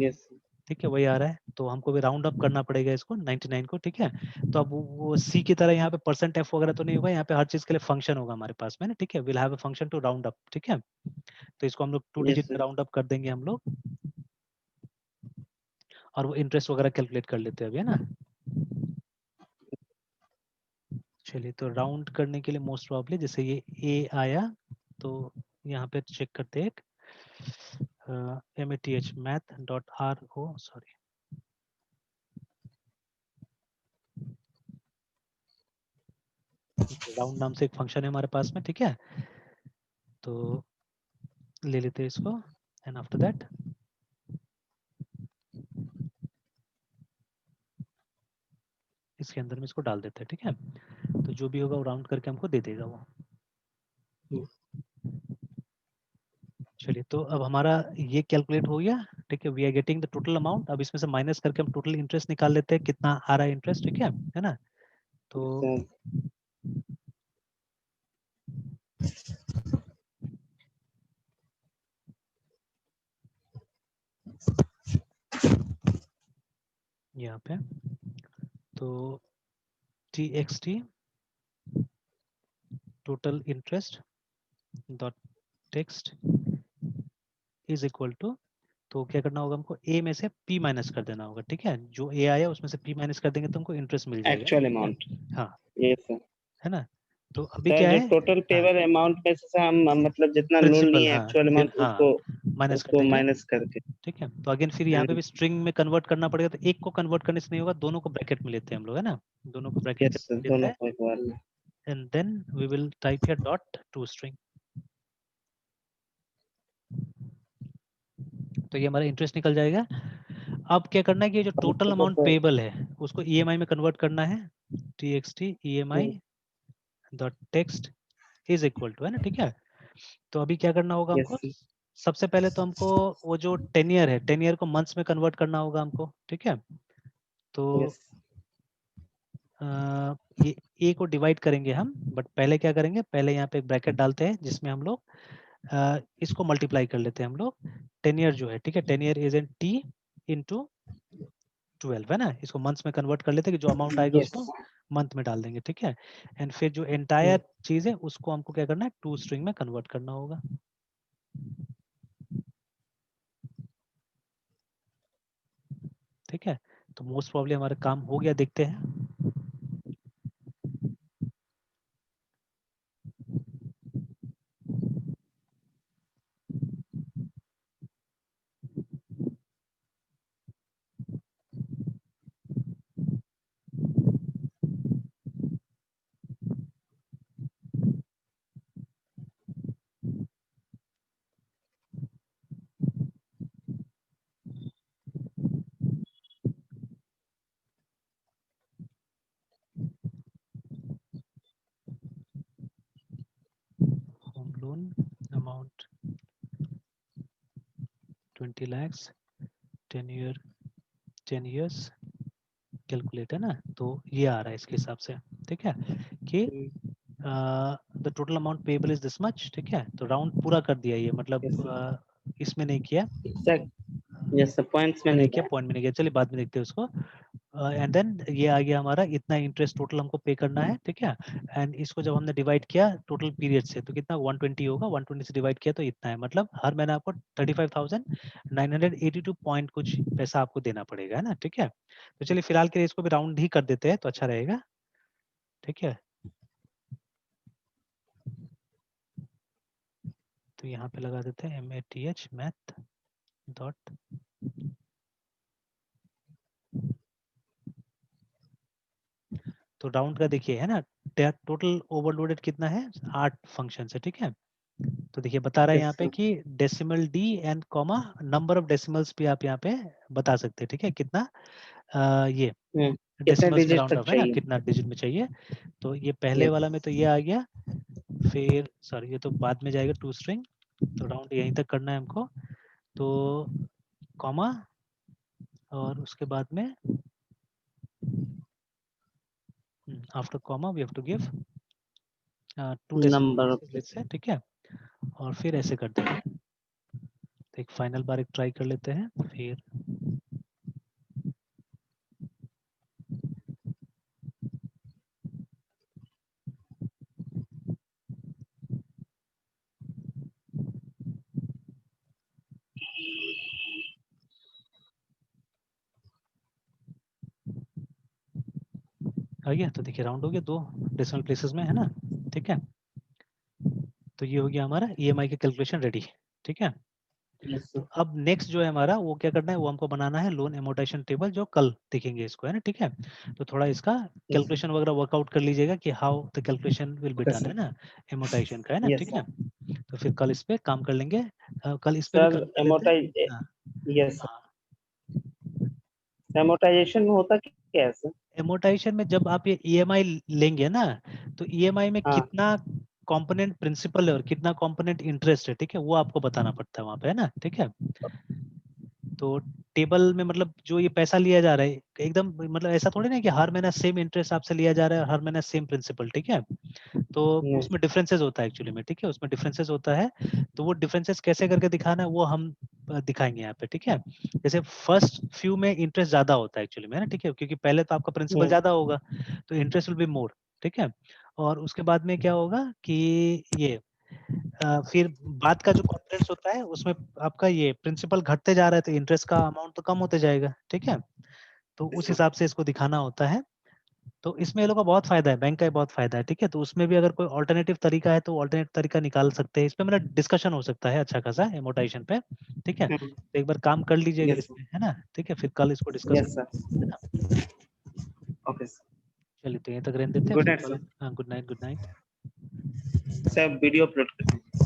यस। ठीक है वही आ रहा है, तो हमको भी राउंड अप करना पड़ेगा इसको 99 को, ठीक है। तो अब वो सी की तरह यहाँ पे परसेंट एफ वगैरह तो नहीं होगा, यहाँ पे हर चीज के लिए फंक्शन होगा हमारे पास में ना, ठीक है। Will have a function to round up, ठीक है। तो इसको हम लोग 2 डिजिट यस में सर। राउंड अप कर देंगे हम लोग, और वो इंटरेस्ट वगैरह कैलकुलेट कर लेते हैं अभी, है ना। चलिए तो राउंड करने के लिए मोस्ट प्रॉब्ली जैसे ये ए आया, तो यहाँ पे चेक करते हैं math math dot r o sorry, round नाम से एक फंक्शन है हमारे पास में, ठीक है। तो ले लेते हैं इसको, एंड आफ्टर दैट इसके अंदर में इसको डाल देते हैं, ठीक है। तो जो भी होगा वो राउंड करके हमको दे देगा वो। चलिए तो अब हमारा ये कैलकुलेट हो गया, ठीक है। We are getting the total amount, अब इसमें से माइनस करके हम टोटल इंटरेस्ट निकाल लेते हैं, कितना आ रहा है इंटरेस्ट, ठीक है ना। तो यहाँ पे तो txt total interest dot text is equal to, तो क्या करना होगा हमको ए में से पी माइनस कर देना होगा, ठीक है, जो ए आया उसमें से पी माइनस कर देंगे तो हमको इंटरेस्ट मिल जाएगा, एक्चुअल ठीक है? अमाउंट। हाँ, यस सर। है ना? तो अभी सर क्या जो है, टोटल हाँ, पेबल अमाउंट में से हम मतलब जितना लोन प्रिंसिपल, लिए हाँ, एक्चुअल अमाउंट उसको हाँ, माइनस कर उसको देंगे, माइनस करके। ठीक है? तो अगेन फिर यहाँ पे भी स्ट्रिंग में कन्वर्ट करना पड़ेगा, तो एक को कन्वर्ट करने से नहीं होगा, दोनों को ब्रैकेट में लेते हैं हम लोग, है ना? दोनों को ब्रैकेट यस सर, के लेते दोनों हैं, को एक बार में। And then we will type here dot to string. तो ये हमारा इंटरेस्ट निकल जाएगा। अब क्या करना है कि जो टोटल अमाउंट पेबल है उसको ईएमआई में कन्वर्ट करना है, txt EMI dot text is equal to, है ना, ठीक है? तो अभी क्या करना होगा यस हमको, सर। सबसे पहले तो हमको वो जो 10 ईयर है, 10 ईयर को मंथ्स में कन्वर्ट करना होगा हमको, ठीक है? तो यस। ये ए को डिवाइड करेंगे हम, बट पहले क्या करेंगे, पहले यहाँ पे एक ब्रैकेट डालते हैं जिसमें हम लोग इसको मल्टीप्लाई कर लेते हैं हम लोग, 10 ईयर जो है, ठीक है, 10 year is an T into 12, है ना? इसको मंथ्स में कन्वर्ट कर लेते हैं कि जो अमाउंट आएगा यस। उसको मंथ में डाल देंगे, ठीक है? एंड फिर जो एंटायर चीज है उसको हमको क्या करना है, टू स्ट्रिंग में कन्वर्ट करना होगा, ठीक है? तो मोस्ट प्रॉब्ली हमारा काम हो गया, देखते हैं। Home loan amount 20 lakhs, 10 year, 10 years calculate, है ना? तो ये आ रहा है इसके हिसाब से, ठीक है, कि the total amount payable is this much, ठीक है? तो राउंड पूरा कर दिया ये, मतलब यस इसमें नहीं किया, सर। यस सर, पॉइंट्स में नहीं नहीं किया, था। पॉइंट में नहीं किया, चलिए बाद में देखते हैं उसको। एंड देन ये आ गया हमारा, इतना इंटरेस्ट टोटल हमको पे करना है, ठीक है? एंड इसको जब हमने डिवाइड किया टोटल पीरियड से तो कितना, 120 होगा, 120 से डिवाइड किया तो इतना है, मतलब हर महीने आपको 35,982 पॉइंट कुछ पैसा आपको देना पड़ेगा, है ना, ठीक है? तो चलिए फिलहाल के लिए इसको भी राउंड ही कर देते हैं तो अच्छा रहेगा, ठीक है? तो यहाँ पे लगा देते हैं MATH मैथ डॉट, तो राउंड का देखिए, है ना, टोटल ओवरलोडेड कितना है, 8 फंक्शन है, ठीक है? तो देखिए बता रहा है यस यहाँ पे सर। कि decimal D and comma number of decimals भी आप यहाँ पे बता सकते हैं, ठीक है, कितना ये कितने डेसिमल्स में डिजिट राउंड तक ऑफ, है ना, चाहिए? कितना डिजिट में चाहिए। तो ये पहले यस। वाला में तो ये आ गया, फिर सॉरी ये तो बाद में जाएगा टू स्ट्रिंग, तो राउंड यहीं तक करना है हमको, तो कॉमा और उसके बाद में after comma we have to give 2 decimal number. Places let's say, ठीक है? और फिर ऐसे कर देंगे। तो एक फाइनल बार एक ट्राई कर लेते हैं, फिर आ गया, तो देखिए राउंड हो गया 2 डेसिमल प्लेसेस में, है ना, ठीक है? तो ये हो गया हमारा ईएमआई का कैलकुलेशन रेडी, ठीक है? यस तो सर। अब नेक्स्ट जो है हमारा वो क्या करना है, वो हमको बनाना है लोन एमोर्टाइजेशन टेबल, जो कल देखेंगे इसको, है ना, ठीक है? तो थोड़ा इसका यस कैलकुलेशन वगैरह वर्कआउट कर लीजिएगा कि how the calculation will be okay done, है सर। ना, एमोर्टाइजेशन का, है ना, यस ठीक है? तो फिर कल इस पे काम कर लेंगे, कल इस पे भी सर। काम कर लेते हैं। एमोटाइज। हाँ, यस हाँ। सर, एमोटाइजेशन में होता क्या है सर? एमोर्टाइजेशन में जब आप ये ईएमआई लेंगे ना, तो ईएमआई में हाँ। कितना कंपोनेंट प्रिंसिपल है और कितना कंपोनेंट इंटरेस्ट है, ठीक है, वो आपको बताना पड़ता है वहां पे, है ना, ठीक है? तो टेबल में मतलब जो ये पैसा लिया जा रहा है एकदम मतलब ऐसा थोड़ी ना कि हर महीना सेम इंटरेस्ट आपसे लिया जा रहा है, हर महीना सेम प्रिंसिपल, ठीक है। तो Yes. उसमें डिफरेंसेस होता है एक्चुअली में, ठीक है, उसमें डिफरेंसेस होता है। तो वो डिफरेंसेस कैसे करके दिखाना है वो हम दिखाएंगे यहाँ पे, ठीक है। जैसे फर्स्ट फ्यू में इंटरेस्ट ज्यादा होता है एक्चुअली में ना, ठीक है, क्योंकि पहले तो आपका प्रिंसिपल ज्यादा होगा तो इंटरेस्ट विल बी मोर, ठीक है। और उसके बाद में क्या होगा कि ये फिर बाद का जो कॉन्फिडेंस होता है उसमें आपका ये प्रिंसिपल घटते जा रहा है तो इंटरेस्ट का अमाउंट तो कम होते जाएगा, ठीक है। तो उस हिसाब से इसको दिखाना होता है। तो इसमें ये लोग का बहुत फायदा है, बैंक का बहुत फायदा है, ठीक है। तो उसमें भी अगर कोई ऑल्टरनेटिव तरीका है तो ऑल्टरनेटिव तरीका निकाल सकते हैं। इस पे मतलब डिस्कशन हो सकता है अच्छा खासा एमोटाइजेशन पे, ठीक है। तो एक बार काम कर लीजिएगा Yes, इस पे, है ना, ठीक है, फिर कल इसको डिस्कस yes, sir. करेंगे, है ना। Okay, sir. चलिए तो यहीं तक रहने देते हैं, Good फिर night, कल। sir. हाँ, good night, good night. Sir video upload कर